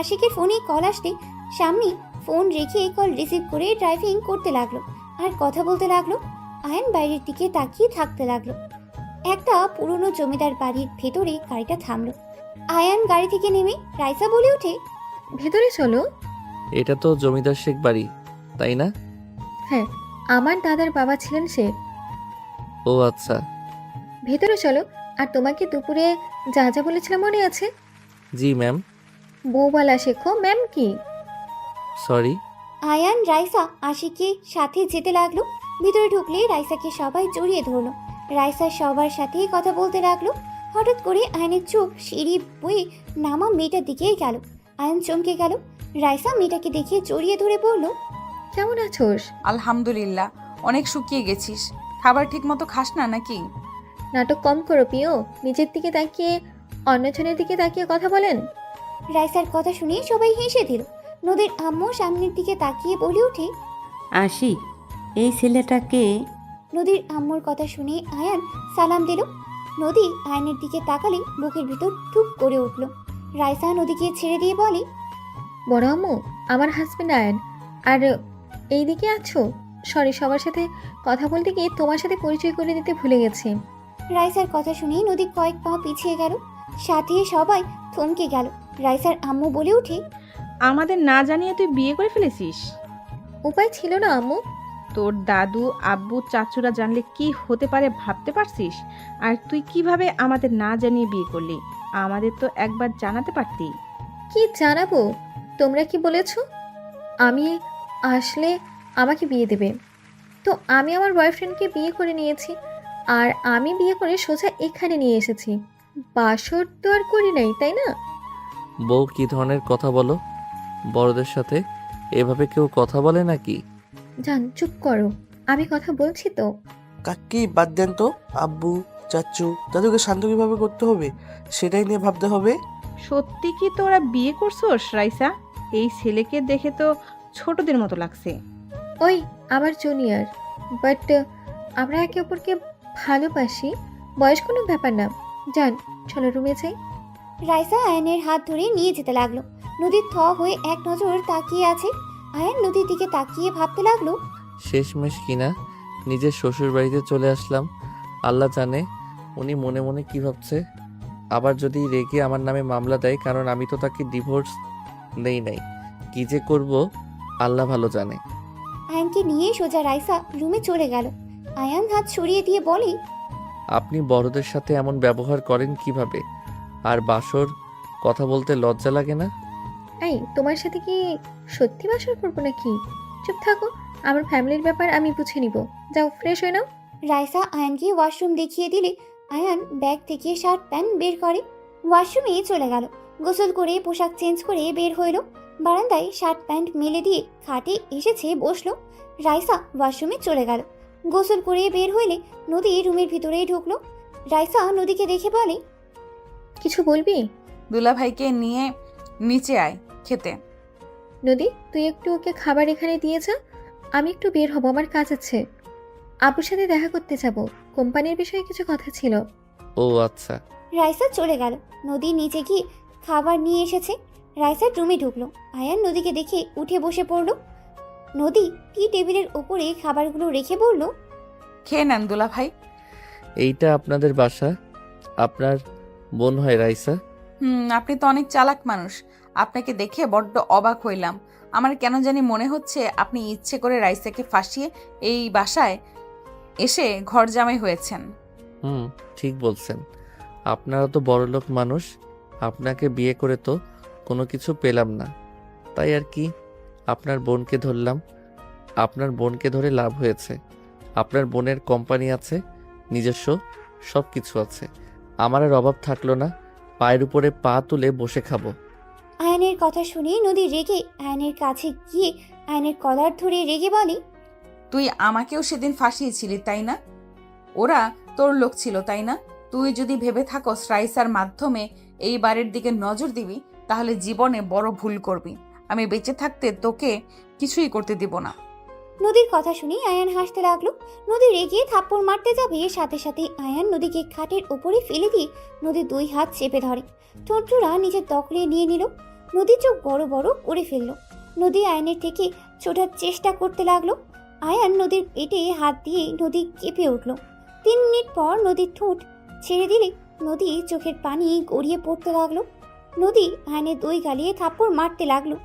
C: আশিকের ফোনে কল আসতে সামনে ফোন রেখে কল রিসিভ করে ড্রাইভিং করতে লাগলো আর কথা বলতে লাগলো। আয়ান বাইরের দিকে তাকিয়ে থাকতে লাগলো। একটা পুরনো জমিদার বাড়ির ভেতরে গাড়িটা থামলো। আয়ান গাড়ি থেকে নেমে রাইসা বলে ওঠে,
F: ভেতরে চলো।
B: এটা তো জমিদার শেখ বাড়ি, তাই না?
F: হ্যাঁ, আমার দাদার বাবা ছিলেন সে।
B: ও আচ্ছা।
F: ভেতরে চলো। আর তোমাকে দুপুরে যা যা বলেছিলাম মনে আছে?
B: জি ম্যাম।
F: বউবালা শেখো। ম্যাম কি?
B: সরি।
C: আয়ান রাইসা আশিকের সাথে যেতে লাগলো। ভিতরে ঢুকলে রাইসাকে সবাই জড়িয়ে ধরলো। রাইসা সবার সাথে কথা বলতে লাগলো। হঠাৎ করে আয়নের চোখ সিঁড়ি বয়ে নামা মেয়েটার দিকে গেল। আয়ন চমকে গেল। রাইসা মেয়েটাকে দেখে জড়িয়ে ধরে বলল,
F: কেমন আছোস?
A: আলহামদুলিল্লাহ, অনেক শুকিয়ে গেছিস। খাবার ঠিক মতো খাস না নাকি?
F: নাটক কম করো প্রিয়। নিজের দিকে তাকিয়ে অন্যজনের দিকে তাকিয়ে কথা বলেন।
C: রাইসার কথা শুনে সবাই হেসে দিল। নদীর আম্মু সামনের দিকে তাকিয়ে বলে ওঠে,
I: আশিক, এই ছেলেটাকে।
C: নদীর আম্মুর কথা শুনে আয়ান সালাম দিল। নদী আয়নের দিকে তাকালে বুকের ভিতর টুক করে উঠল। রাইসা নদীকে ছেড়ে দিয়ে বলে,
F: বড় আম্মু, আমার হাজবেন্ড আয়ন। আর এইদিকে আছো? সরি, সবার সাথে কথা বলতে গিয়ে তোমার সাথে পরিচয় করে দিতে ভুলে গেছি।
C: রাইসার কথা শুনে নদী কয়েক পা পিছিয়ে গেল। সাথে সবাই থমকে গেল। রাইসার আম্মু বলে ওঠে,
J: আমাদের না জানিয়ে তুই বিয়ে করে ফেলেছিস?
F: উপায় ছিল না আম্মু।
J: তোর দাদু, আব্বু, চাচুরা জানলে কি হতে পারে ভাবতে পারছিস? আর তুই কিভাবে আমাদের না জানিয়ে বিয়ে করলি? আমাদের তো একবার জানাতে পারতি।
F: কি জানাবো? তোমরা কি বলেছো আমি আসলে আমাকে বিয়ে দেবে? তো আমি আমার বয়ফ্রেন্ডকে বিয়ে করে নিয়েছি। আর আমি বিয়ে করে সোজা এখানে নিয়ে এসেছি। বাসর তো আর করি নাই, তাই না?
B: বউ কি ধরনের কথা বলো? বড়দের সাথে এভাবে কেউ কথা বলে নাকি?
F: জান, চুপ করো, আমি কথা বলছি তো।
H: কাকি বাদ দেন তো। আব্বু, চাচু, দাদুকে শান্ত কিভাবে করতে হবে সেটাই নিয়ে ভাবতে হবে।
J: সত্যি কি তোরা বিয়ে করছোস রাইসা? এই ছেলেকে দেখে তো ছোটদের মতো লাগছে।
F: ওই আমার জুনিয়র, বাট আমরা একে অপরকে ভালোবাসি। বয়স কোনো ব্যাপার না। জান, চলো রুমে যাই।
C: রাইসা আয়নের হাত ধরে নিয়ে যেতে লাগলো। নদীর থ হয়ে এক নজর তাকিয়ে আছে। আয়ান নদীর দিকে তাকিয়ে ভাবতে লাগলো,
B: শেষমেশ কিনা নিজের শ্বশুর বাড়িতে চলে আসলাম। আল্লাহ জানে উনি মনে মনে কি ভাবছে। আবার যদি রেগে আমার নামে মামলা দেয়, কারণ আমি তো তাকে ডিভোর্স নেই নাই। কি যে করব আল্লাহ ভালো জানে।
C: আয়ানকে নিয়ে সোজা রাইসা রুমে চলে গেল। আয়ান হাত সরিয়ে দিয়ে বলে,
B: আপনি বড়দের সাথে এমন ব্যবহার করেন কিভাবে? আর বাসর কথা বলতে লজ্জা লাগে না?
F: এই, তোমার সাথে কি সত্যি বাসর করবো নাকি? চুপ থাকো, আমার ফ্যামিলির ব্যাপার আমি বুঝে নিব। যাও, ফ্রেশ হয়ে নাও।
C: রাইসা আয়ানকে ওয়াশরুম দেখিয়ে দিলে আয়ান ব্যাগ থেকে শার্ট প্যান্ট বের করে ওয়াশরুমে চলে গেল। গোসল করে পোশাক চেঞ্জ করে বের হইল। বারান্দায় শার্ট প্যান্ট মেলে দিয়ে খাটে এসেছে বসলো। রাইসা ওয়াশরুমে চলে গেল। গোসল করে বের হইলে নদী রুমের ভিতরে ঢুকলো। রাইসা নদীকে দেখে বলে,
F: কিছু বলবি?
A: দুলাভাইকে নিয়ে নিচে আয় খেতে।
F: নদী, তুই একটু ওকে খাবার এখানে দিয়ে যা। আমি একটু বের হব, আমার কাজ আছে। আপুর সাথে দেখা করতে যাব, কোম্পানির বিষয়ে কিছু কথা ছিল।
B: ও আচ্ছা।
C: রাইসা চলে গেল। নদী নিচে গিয়ে খাবার নিয়ে এসেছে। রাইসা রুমে ঢুকলো। আয়ান নদীকে দেখে উঠে বসে পড়ল। নদী টি টেবিলের উপরে খাবারগুলো রেখে বলল,
A: খেয়ে নেন দুলাভাই।
B: এইটা আপনাদের বাসা? আপনার বোন হয় রাইসা?
A: আপনি তো অনেক চালাক মানুষ। আপনাকে দেখে বড্ড অবাক হইলাম। আমার কেন জানি মনে হচ্ছে আপনি ইচ্ছে করে রাইসাকে ফাঁসিয়ে এই বাসায় এসে ঘর জামাই হয়েছেন।
B: ঠিক বলছেন। আপনারা তো বড়লোক মানুষ, আপনাকে বিয়ে করে তো কোনো কিছু পেলাম না, তাই আর কি আপনার বোনকে ধরলাম। আপনার বোনকে ধরে লাভ হয়েছে। আপনার বোনের কোম্পানি আছে, নিজস্ব সব কিছু আছে। আমার আর অভাব থাকলো না, পায়ের উপরে পা তুলে বসে খাবো।
C: আয়নের কথা শুনে নদী রেগে আয়নের কাছে গিয়ে আয়নের কলার ধরে রেগে বলে,
A: তুই আমাকেও সেদিন ফাঁসিয়েছিলি তাই না? ওরা তোর লোক ছিল তাই না? তুই যদি ভেবে থাকস রাইসার মাধ্যমে এই বাড়ির দিকে নজর দিবি, তাহলে জীবনে বড় ভুল করবি। আমি বেঁচে থাকতে তোকে কিছুই করতে দিব না।
C: নদীর কথা শুনে আয়ান হাসতে লাগলো। নদী রেগে থাপ্পড় মারতে যাবে, সাথে সাথে আয়ান নদীকে খাটের উপরে ফেলে দিয়ে নদীর 2 হাত চেপে ধরে, ঠোঁটজোড়া নিজের দখলে নিয়ে নিল। নদী চোখ বড় বড় করে ফেলল। নদী আয়নের থেকে ছোটার চেষ্টা করতে লাগলো। আয়ান নদীর পেটে হাত দিয়ে নদী কেঁপে উঠল। 3 মিনিট পর নদীর ঠোঁট ছেড়ে দিলে নদী চোখের পানি গড়িয়ে পড়তে লাগলো। নদী আয়নের 2 গালে থাপ্পড় মারতে লাগলো।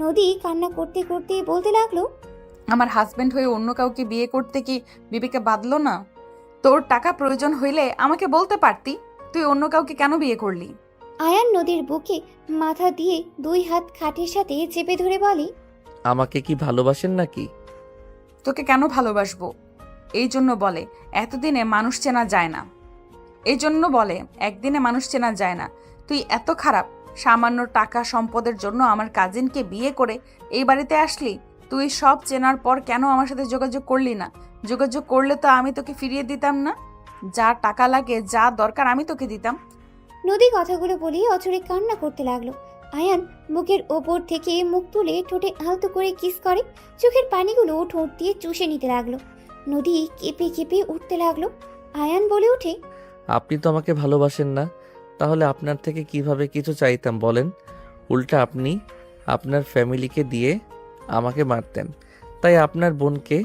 C: নদী কান্না করতে করতে বলতে লাগলো,
A: আমার হাজবেন্ড হয়ে অন্য কাউকে বিয়ে করতে কি বিবেকে বাঁধলো না? তোর টাকা প্রয়োজন হইলে আমাকে বলতে পারতি, তুই অন্য কাউকে কেন বিয়ে করলি?
C: আয়ান নদীর বুকে মাথা দিয়ে 2 হাত খাটের সাথে চেপে ধরে বলে,
B: আমাকে কি ভালোবাসেন নাকি?
A: তোকে কেন ভালোবাসবো? এই জন্য বলে এতদিনে মানুষ চেনা যায় না। এই জন্য বলে একদিনে মানুষ চেনা যায় না। তুই এত খারাপ, সামান্য টাকা সম্পদের জন্য আমার কাজিনকে বিয়ে করে এই বাড়িতে আসলি। তুই সব চেনার পর কেন আমার সাথে যোগাযোগ করলি না? যোগাযোগ করলে তো আমি তোকে ফিরিয়ে দিতাম না। যা টাকা লাগে, যা দরকার আমি তোকে দিতাম।
C: নদী কথাগুলো বলে অচরে কান্না করতে লাগলো। আয়ান বুকের ওপর থেকে মুখ তুলে ঠোঁটে আলতো করে কিস করে, চোখের পানিগুলো ঠোঁট দিয়ে চুষে নিতে লাগলো। নদী কেঁপে কেঁপে উঠতে লাগলো। আয়ান বলে ওঠে,
B: আপনি তো আমাকে ভালোবাসেন না, তাহলে আপনার থেকে কিভাবে কিছু চাইতাম বলেন? উল্টা আপনি আপনার ফ্যামিলিকে দিয়ে আমাকে মারতেন, তাই আপনার বোনকে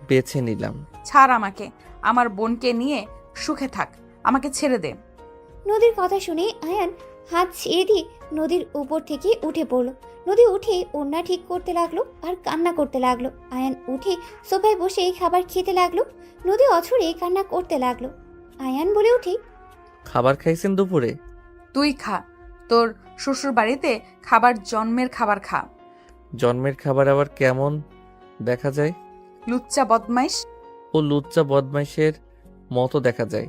B: বেছে নিলাম।
A: ছাড় আমাকে, আমার বোনকে নিয়ে সুখে থাক, আমাকে ছেড়ে দে।
C: নদীর কথা শুনে আয়ান হাত ছেড়ে দিয়ে নদীর উপর থেকে উঠে পড়লো। নদী উঠে ওড়না ঠিক করতে লাগলো আর কান্না করতে লাগলো। আয়ান উঠে সোফায় বসে খাবার খেতে লাগলো। নদী অছরে কান্না করতে লাগলো। আয়ান বলে ওঠে,
B: খাবার খাইছেন দুপুরে?
A: তুই খা, তোর শ্বশুর বাড়িতে খাবার জন্মের খাবার খা।
B: জন্মের খাবার আবার কেমন দেখা যায়?
A: লুচ্চা বদমাইশ।
B: ও লুচ্চা বদমাইশের মতো দেখা যায়।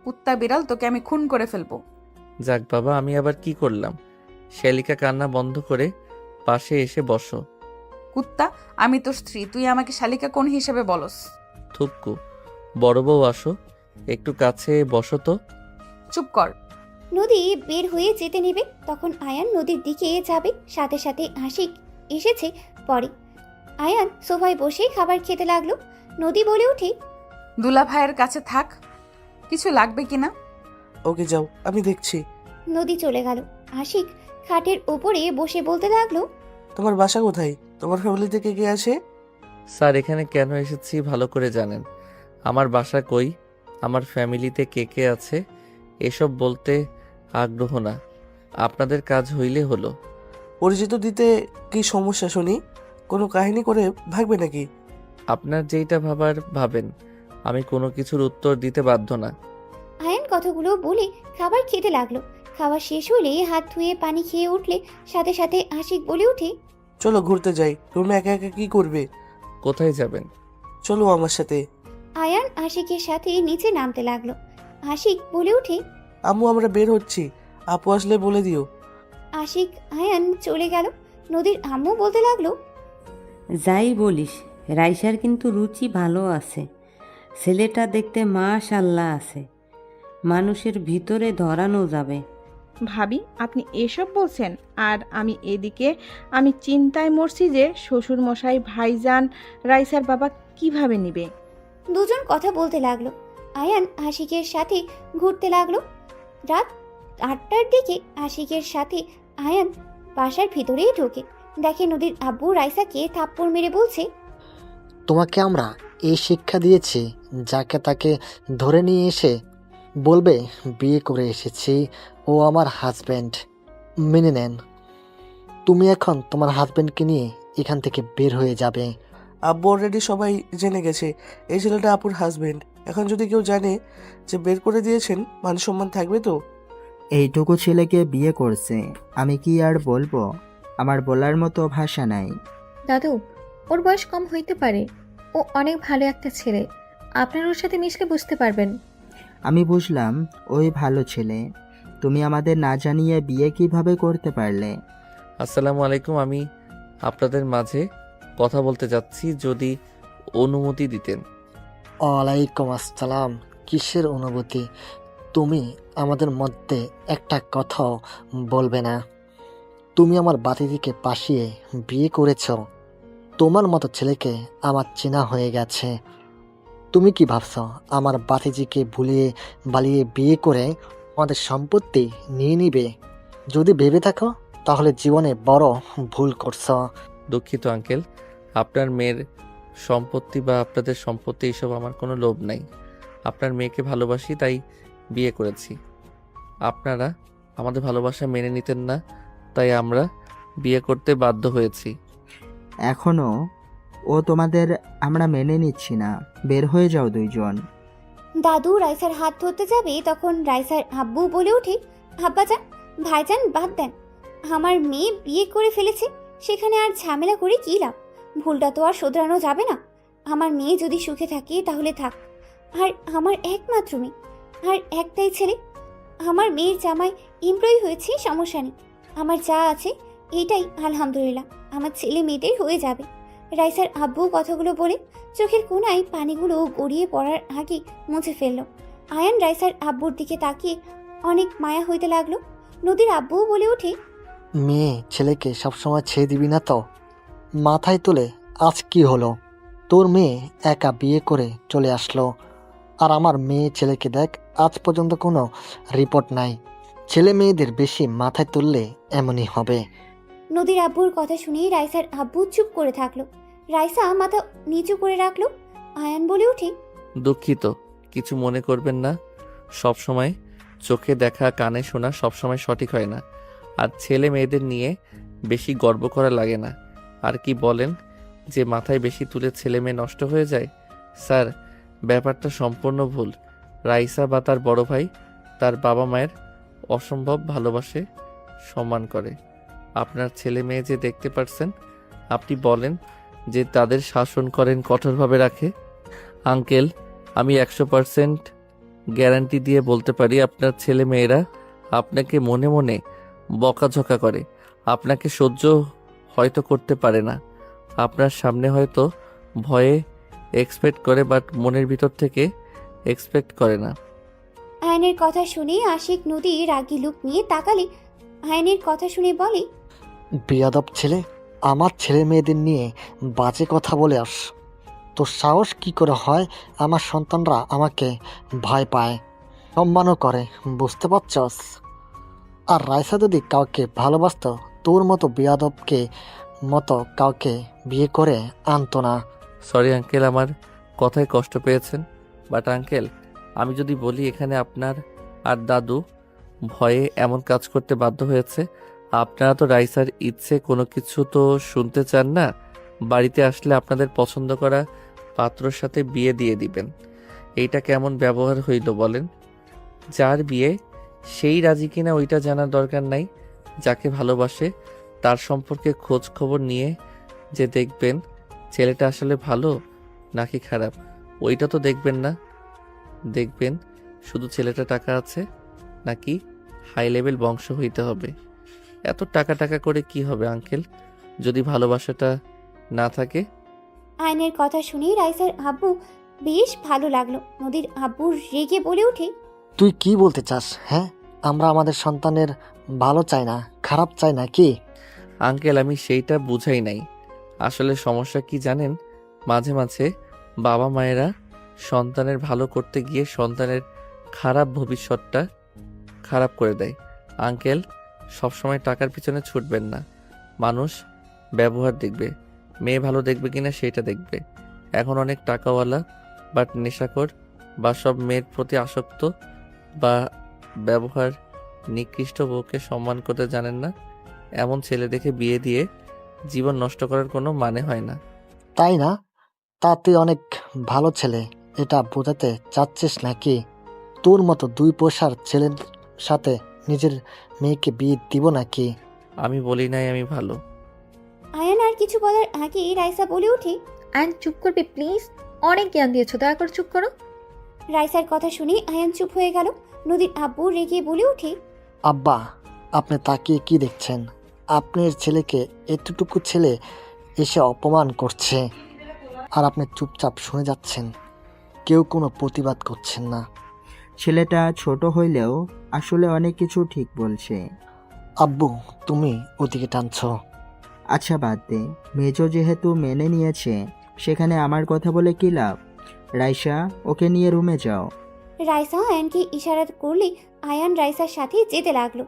A: কুত্তা বিড়াল, তোকে আমি খুন করে ফেলবো।
B: যাক বাবা, আমি আবার কি করলাম? শ্যালিকা কান্না বন্ধ করে পাশে এসে বসো।
A: কুত্তা, আমি তোর স্ত্রী, তুই আমাকে শালিকা কোন হিসেবে বলস?
B: থুপকু, বড় বউ আসো, একটু কাছে বসো তো।
A: চুপ কর।
C: নদী বের হয়ে যেতে নেবে, তখন আয়ান নদীর দিকে যাবে। সাথে সাথে আশিক এসেছে পরে। আয়ান সোফায় বসে খাবার খেতে লাগলো। নদী বলে ওঠে,
A: দুলা ভাইয়ের কাছে থাক, কিছু লাগবে কিনা।
H: ওকে যাও, আমি দেখছি।
C: নদী চলে গেল। আশিক খাটের ওপরে বসে বলতে লাগলো,
H: তোমার বাসা কোথায়? তোমার ফ্যামিলিতে কে কে আছে?
B: স্যার, এখানে কেন এসেছি ভালো করে জানেন। আমার বাসা কই, আমার ফ্যামিলিতে কে কে আছে এসব বলতে আগ্রহ না, আপনাদের কাজ হইলে হলো।
H: পরিচিত দিতে কি সমস্যা শুনি? কোনো কাহিনী করে ভাগবে নাকি?
B: আপনার যেইটা ভাবার ভাবেন, আমি কোনো কিছুর উত্তর দিতে বাধ্য না।
C: আয়ান কথাগুলো বলে খাবার খেতে লাগলো। খাওয়া শেষ হলে হাত ধুয়ে পানি খেয়ে উঠলে সাথে সাথে আশিক বলে ওঠে,
H: চলো ঘুরতে যাই। রুমে একা একা কি করবে?
B: কোথায় যাবেন?
H: চলো আমার সাথে।
C: আয়ান আশিকের সাথে নিচে নামতে লাগলো। আশিক বলে ওঠে,
H: আম্মু আমরা বের হচ্ছি, আপু আসলে বলে দিও।
C: আশিক আয়ান চলে গেল। নদীর আম্মু বলতে লাগলো,
I: যাই বলিস, রাইসার কিন্তু রুচি ভালো আছে। ছেলেটা দেখতে মাশাল্লাহ আছে। মানুষের ভিতরে ধরানো যাবে।
J: ভাবি, আপনি এসব বলছেন আর আমি এদিকে আমি চিন্তায় মরছি যে শ্বশুর মশাই, ভাইজান, রাইসার বাবা কিভাবে নিবে।
C: দুজন কথা বলতে লাগলো। আয়ান আশিকের সাথে ঘুরতে লাগলো। রাত 8টার দিকে আশিকের সাথে আয়ান বাসার ভিতরেই ঢোকে। দেখে নদীর আব্বু রাইসাকে থাপ্পড় মেরে বলছে,
K: তোমাকে আমরা এই শিক্ষা দিয়েছি, যাকে তাকে ধরে নিয়ে এসে বলবে বিয়ে করে এসেছি, ও আমার হাজব্যান্ড, মেনে নেন। তুমি এখন তোমার হাজব্যান্ডকে নিয়ে এখান থেকে বের হয়ে যাবে।
H: আব্বু অলরেডি সবাই জেনে গেছে এই ছেলেটা আপুর হাজবেন্ড। এখন যদি কেউ জানে যে বের করে দিয়েছেন, মান সম্মান থাকবে তো?
L: এইটুকু ছেলেকে বিয়ে করছে, আমি কি আর বলবো? আমার বলার মতো ভাষা নাই।
F: দাদু, ওর বয়স কম হইতে পারে, ও অনেক ভালো একটা ছেলে। আপনার ওর সাথে মিশলে বুঝতে পারবেন।
L: আমি বুঝলাম ওই ভালো ছেলে, তুমি আমাদের না জানিয়ে বিয়ে কিভাবে করতে পারলে?
B: আসসালামু আলাইকুম। আমি আপনাদের মাঝে কথা বলতে যাচ্ছি, যদি অনুমতি দিতেন।
K: ওয়ালাইকুম আসসালাম। কিসের অনুভূতি? তুমি আমাদের মধ্যে একটা কথাও বলবে না? তুমি আমার বাতিদিকে পাশিয়ে বিয়ে করেছ। তোমার মতো ছেলেকে আমার চেনা হয়ে গেছে। তুমি কি ভাবছ আমার বাতিজিকে ভুলিয়ে বালিয়ে বিয়ে করে আমাদের সম্পত্তি নিয়ে নিবে? যদি ভেবে থাকো তাহলে জীবনে বড় ভুল করছ।
B: দুঃখিত আঙ্কেল, আপনার মেয়ের সম্পত্তি বা আপনাদের সম্পত্তি এইসব আমার কোনো লোভ নাই। আপনার মেয়েকে ভালোবাসি, তাই বিয়ে করেছি। আপনারা আমাদের ভালোবাসা মেনে নিতেন না, তাই আমরা বিয়ে করতে বাধ্য হয়েছি।
L: এখনো ও তোমাদের আমরা মেনে নিচ্ছি না, বের হয়ে যাও দুইজন।
C: দাদু রাইসার হাত ধরতে যাবে, তখন রাইসার আব্বু বলে ওঠে, আব্বাজান, ভাইজান বাদ দেন। আমার মেয়ে বিয়ে করে ফেলেছে, সেখানে আর ঝামেলা করে কী লাভ? ভুলটা তো আর শোধরানো যাবে না। আমার মেয়ে যদি সুখে থাকে তাহলে থাক। আর আমার একমাত্র মেয়ে, আর একটাই ছেলে। আমার মেয়ের জামাই এমপ্লয়ি হয়েছে, সমস্যা নেই। আমার যা আছে এটাই আলহামদুলিল্লাহ, আমার ছেলে মেয়েদের হয়ে যাবে। রাইসার আব্বু কথাগুলো বলে চোখের কোণায় পানিগুলো গড়িয়ে পড়ার আগে মুছে ফেলল। আয়ান রাইসার আব্বুর দিকে তাকিয়ে অনেক মায়া হইতে লাগলো। নদীর আব্বুও বলে ওঠে,
K: মেয়ে ছেলেকে সবসময় ছেড়ে দিবি না তো? মাথায় তুলে আজ কি হলো? তোর মেয়ে একা বিয়ে করে চলে আসলো, আর আমার মেয়ে ছেলেকে দেখ, আজ পর্যন্ত কোনো রিপোর্ট নাই। ছেলে মেয়েদের বেশি মাথায় তুললে এমনই হবে।
C: নদীর আব্বুর কথা শুনেই রাইসার আব্বু চুপ করে থাকলো। রাইসা মাথা নিচু করে রাখলো। আয়ান বলে ওঠে,
B: দুঃখিত, কিছু মনে করবেন না। সব সময় চোখে দেখা কানে শোনা সবসময় সঠিক হয় না, আর ছেলে মেয়েদের নিয়ে বেশি গর্ব করা লাগে না। আর কি বলেন যে মাথায় বেশি তুলে ছেলে মেয়ে নষ্ট হয়ে যায়? স্যার, ব্যাপারটা সম্পূর্ণ ভুল। রাইসা বা তার বড় ভাই তার বাবা মায়ের অসম্ভব ভালোবাসে, সম্মান করে। আপনার ছেলে মেয়ে যে দেখতে পারছেন, আপনি বলেন যে তাদের শাসন করেন, কঠোরভাবে রাখে। আঙ্কেল, আমি 100% গ্যারান্টি দিয়ে বলতে পারি আপনার ছেলে মেয়েরা আপনাকে মনে মনে বকাঝকা করে, আপনাকে সহ্য হয়তো করতে পারে না। আপনার সামনে হয়তো ভয়ে এক্সপেক্ট করে, বাট মনের ভিতর থেকে এক্সপেক্ট করে না।
C: আয়নের কথা শুনে আশিক নদী রাগী লুক নিয়ে তাকালে আয়নের কথা শুনে বলে,
K: বেয়াদব ছেলে, আমার ছেলে মেয়েদের নিয়ে বাজে কথা বলে আস। তোর সাহস কি করে হয়? আমার সন্তানরা আমাকে ভয় পায়, সম্মানও করে, বুঝতে পারছস? আর রাইসা যদি কাউকে ভালোবাসতো, তোর মতো বেয়াদবকে মতো কাউকে বিয়ে করে আনতো না।
B: সরি আঙ্কেল, আমার কথায় কষ্ট পেয়েছেন, বাট আঙ্কেল, আমি যদি বলি এখানে আপনার আর দাদু ভয়ে এমন কাজ করতে বাধ্য হয়েছে, আপনারা তো রাইসার ইচ্ছে কোনো কিছু তো শুনতে চান না। বাড়িতে আসলে আপনাদের পছন্দ করা পাত্রর সাথে বিয়ে দিয়ে দিবেন। এইটা কেমন ব্যবহার হইল বলেন? যার বিয়ে সেই রাজি কিনা ওইটা জানার দরকার নাই। যাকে ভালোবাসে তার সম্পর্কে খোঁজ খবর নিয়ে যে দেখবেন ছেলেটা আসলে ভালো নাকি খারাপ, ওইটা তো দেখবেন না। দেখবেন শুধু ছেলেটা টাকা আছে নাকি হাই লেভেল বংশ হইতে হবে। এত টাকা টাকা করে কি হবে আঙ্কেল, যদি ভালোবাসাটা না থাকে?
C: আয়নের কথা শুনে রাইসার আব্বু বেশ ভালো লাগলো। নদীর আব্বু রেগে বলে ওঠে,
K: তুই কি বলতে চাস? হ্যাঁ, আমরা আমাদের সন্তানের ভালো চাই না, খারাপ চাই না কি?
B: আঙ্কেল, আমি সেইটা বুঝাই নাই। আসলে সমস্যা কি জানেন, মাঝে মাঝে বাবা মায়েরা সন্তানের ভালো করতে গিয়ে সন্তানের খারাপ ভবিষ্যৎটা খারাপ করে দেয়। আঙ্কেল, সবসময় টাকার পিছনে ছুটবেন না। মানুষ ব্যবহার দেখবে, মেয়ে ভালো দেখবে কিনা সেটা দেখবে। এখন অনেক টাকাওয়ালা বাট নেশাখোর বা সব মেয়ের প্রতি আসক্ত বা ব্যবহার নিকৃষ্ট বউকে সম্মান করতে জানেন না, এমন ছেলে দেখে বিয়ে দিয়ে জীবন নষ্ট করার কোনো মানে হয় না।
K: তাই না? তা তুই অনেক ভালো ছেলে, এটা বোঝাতে চাচ্ছিস নাকি? তোর মতো দুই পয়সার ছেলের সাথে নিজের মেয়েকে বিয়ে দিব নাকি?
B: আমি বলি নাই আমি ভালো।
C: আয়ান আর কিছু বলার আগেই রাইসা বলে ওঠে।
F: অ্যান্ড চুপ করবে প্লিজ, অনেক জ্ঞান দিয়েছো, দয়া করে চুপ করো।
C: রাইসার কথা শুনে আয়ান চুপ হয়ে গেল। নদীর আব্বু রেগে বলে ওঠে।
K: আব্বা, আপনি তাকিয়ে কি দেখছেন? আপনার ছেলেকে এতটুকু ছেলে এসে অপমান করছে, আর আপনি চুপচাপ শুনে যাচ্ছেন, কেউ কোনো প্রতিবাদ করছেন না।
L: ছেলেটা ছোট হইলেও আসলে অনেক কিছু ঠিক বলছে।
K: আব্বু, তুমি ওদিকে টানছো।
L: আচ্ছা বাদ দে, মেজো যেহেতু মেনে নিয়েছে সেখানে আমার কথা বলে কি লাভ? রাইসা, ওকে নিয়ে রুমে যাও।
C: রাইসা আয়ানকে ইশারা করলে আয়ান রাইসার সাথে যেতে লাগলো।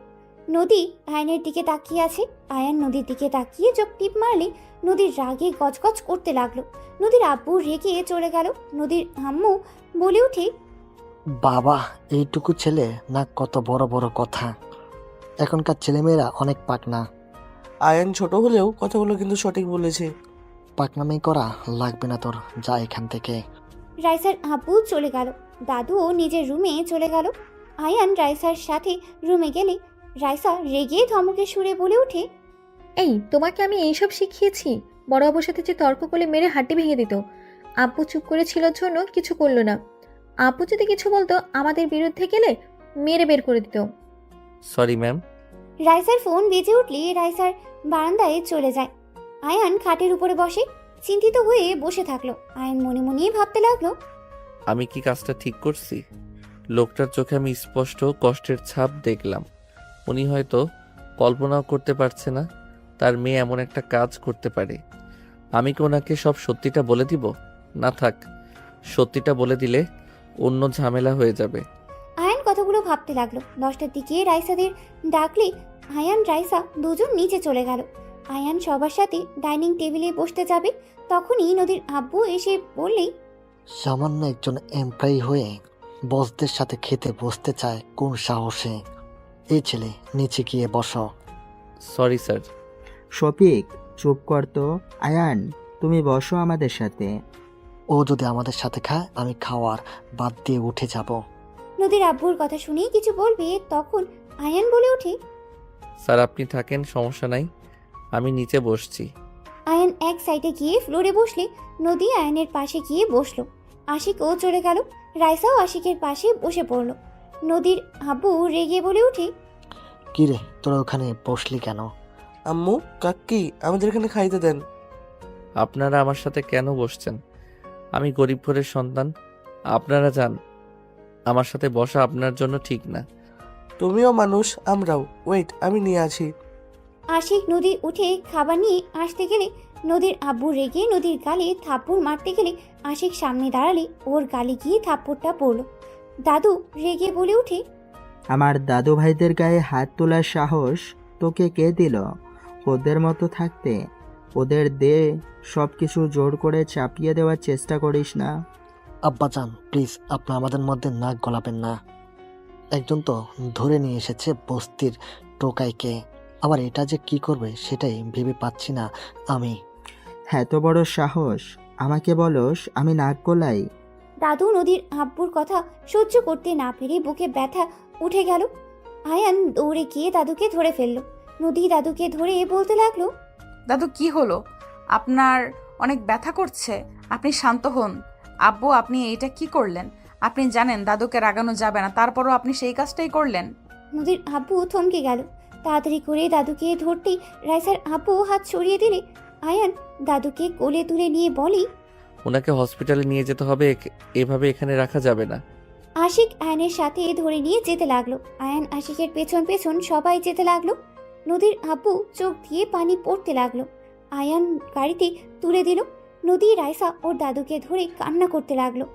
C: নদী আয়ানের দিকে তাকিয়ে আছে। আয়ান নদীর দিকে তাকিয়ে চোখ টিপ মারলে নদীর রাগে গজগজ করতে লাগলো। নদীর আব্বু রেগে চলে গেল। নদীর আম্মু বলে ওঠে।
K: বাবা, এইটুকু ছেলে না কত বড় বড় কথা। এখনকার ছেলেমেয়েরা অনেক পাকনা।
H: আয়ান ছোট হলেও কথাগুলো কিন্তু সঠিক বলেছে।
K: পাকনামি করা লাগবে না তোর, যা এখান থেকে।
C: রাইসার আব্বু চলে গেল। দাদুও নিজের রুমে চলে গেল। আয়ান রাইসার সাথে রুমে গেলে রাইসা রেগে ধমকে সুরে বলে ওঠে।
F: এই, তোমাকে আমি এইসব শিখিয়েছি? বড় আব্বুর সাথে যে তর্ক করলে মেরে হাড্ডি ভেঙে দিত। আব্বু চুপ করেছিল জন্য কিছু করলো না। আব্বু যদি কিছু বলতো আমাদের বিরুদ্ধে গেলে মেরে বের করে দিত।
B: Sorry ma'am.
C: রাইসার ফোন বেজে উঠলে রাইসার বারান্দায় চলে যায়। আয়ান খাটের উপরে বসে চিন্তিত হয়ে বসে থাকলো। আয়ান মনে মনে ভাবতে লাগলো।
B: আমি কি কাজটা ঠিক করছি? লোকটার চোখে আমি স্পষ্ট কষ্টের ছাপ দেখলাম। উনি হয়তো কল্পনাও করতে পারছে না তার মেয়ে এমন একটা কাজ করতে পারে। আমি কি ওনাকে সব সত্যিটা বলে দিব? না থাক, সত্যিটা বলে দিলে অন্য ঝামেলা হয়ে যাবে।
C: আয়ান কথাগুলো ভাবতে লাগলো। 10টার দিকে রাইসাদের ডাকলে আয়ান রাইসা দুজন নিচে চলে গেল। আয়ান সবার সাথে ডাইনিং টেবিলে বসতে যাবে, তখনই নদীর আব্বু এসে বললেই।
K: সামান্য একজন এমপ্লয়ি হয়ে বসদের সাথে খেতে বসতে চায় কোন সাহসে? এই ছেলে, নিচে গিয়ে বসো।
B: Sorry sir.
L: শফিক, চুপ কর তো। আয়ান, তুমি বসো আমাদের সাথে।
K: ও যদি আমাদের সাথে খায়, আমি খাওয়ার বাদ দিয়ে উঠে যাব।
C: নদীর আব্বুর কথা শুনেই কিছু বলবে, তখন আয়ান বলে ওঠে।
B: স্যার আপনি থাকেন, সমস্যা নাই, আমি নিচে বসছি।
C: আয়ান এক সাইডে গিয়ে ফ্লোরে বসলে নদী আয়ানের পাশে গিয়ে বসলো। আশিকও চলে গেল। রাইসাও আশিকের পাশে বসে পড়ল। নদীর আব্বু রেগে বলে ওঠে।
K: কিরে, তোরা ওখানে বসলি কেন?
H: আম্মু, কাকি, আমাদের এখানে খাইতে দেন।
B: আপনারা আমার সাথে কেন বসছেন? আমি গরিব ঘরের সন্তান। আপনারা যান, আমার সাথে বসা আপনার জন্য ঠিক না।
H: তুমিও মানুষ, আমরাও। ওয়েট, আমি নিয়ে আছি।
C: আশিক নদী উঠে খাবার নিয়ে আসতে গেলে নদীর আব্বু রেগে নদীর গালে থাপ্পড় মারতে গেলে আশিক সামনে দাঁড়ালে ওর গালে গিয়ে থাপ্পড়টা পড়ল। দাদু রেগে বলে ওঠে।
L: আমার দাদু ভাইদের গায়ে হাত তোলার সাহস তোকে কে দিল? ওদের মতো থাকতে ওদের দে সব কিছু জোর করে চাপিয়ে দেওয়ার চেষ্টা করিস না।
K: আব্বাজান, প্লিজ, আপনি আমাদের মধ্যে নাক গলাবেন না। একজন তো ধরে নিয়ে এসেছে বস্তির টোকাইকে, আবার এটা যে কি করবে সেটাই ভেবে পাচ্ছি না আমি।
L: এত বড় সাহস, আমাকে বলস আমি নাক গলাই?
C: দাদু নদীর আব্বুর কথা সহ্য করতে না পেরে বুকে ব্যথা উঠে গেল। আয়ান দৌড়ে গিয়ে দাদুকে ধরে ফেলল। নদী দাদুকে ধরে বলতে লাগলো।
A: দাদু কি হলো? আপনার অনেক ব্যথা করছে, আপনি শান্ত হন। আব্বু, আপনি এটা কি করলেন? আপনি জানেন দাদুকে রাগানো যাবে না, তারপরও আপনি সেই কাজটাই করলেন।
C: নদীর আব্বু থমকে গেল। তাড়াতাড়ি করে দাদুকে ধরতেই রাইসার আব্বু হাত সরিয়ে দিলে আয়ান দাদুকে কোলে তুলে নিয়ে বলি।
B: ওনাকে হসপিটালে নিয়ে যেতে হবে, এভাবে এখানে রাখা যাবে না।
C: আশিক আয়ানের সাথে ধরে নিয়ে যেতে লাগলো। আয়ান আশিকের পেছন পেছন সবাই যেতে লাগলো। নদীর আব্বু চোখ দিয়ে পানি পড়তে লাগলো। আয়ান গাড়িতে তুলে দিল। নদী রাইসা ওর দাদুকে ধরে কান্না করতে লাগলো।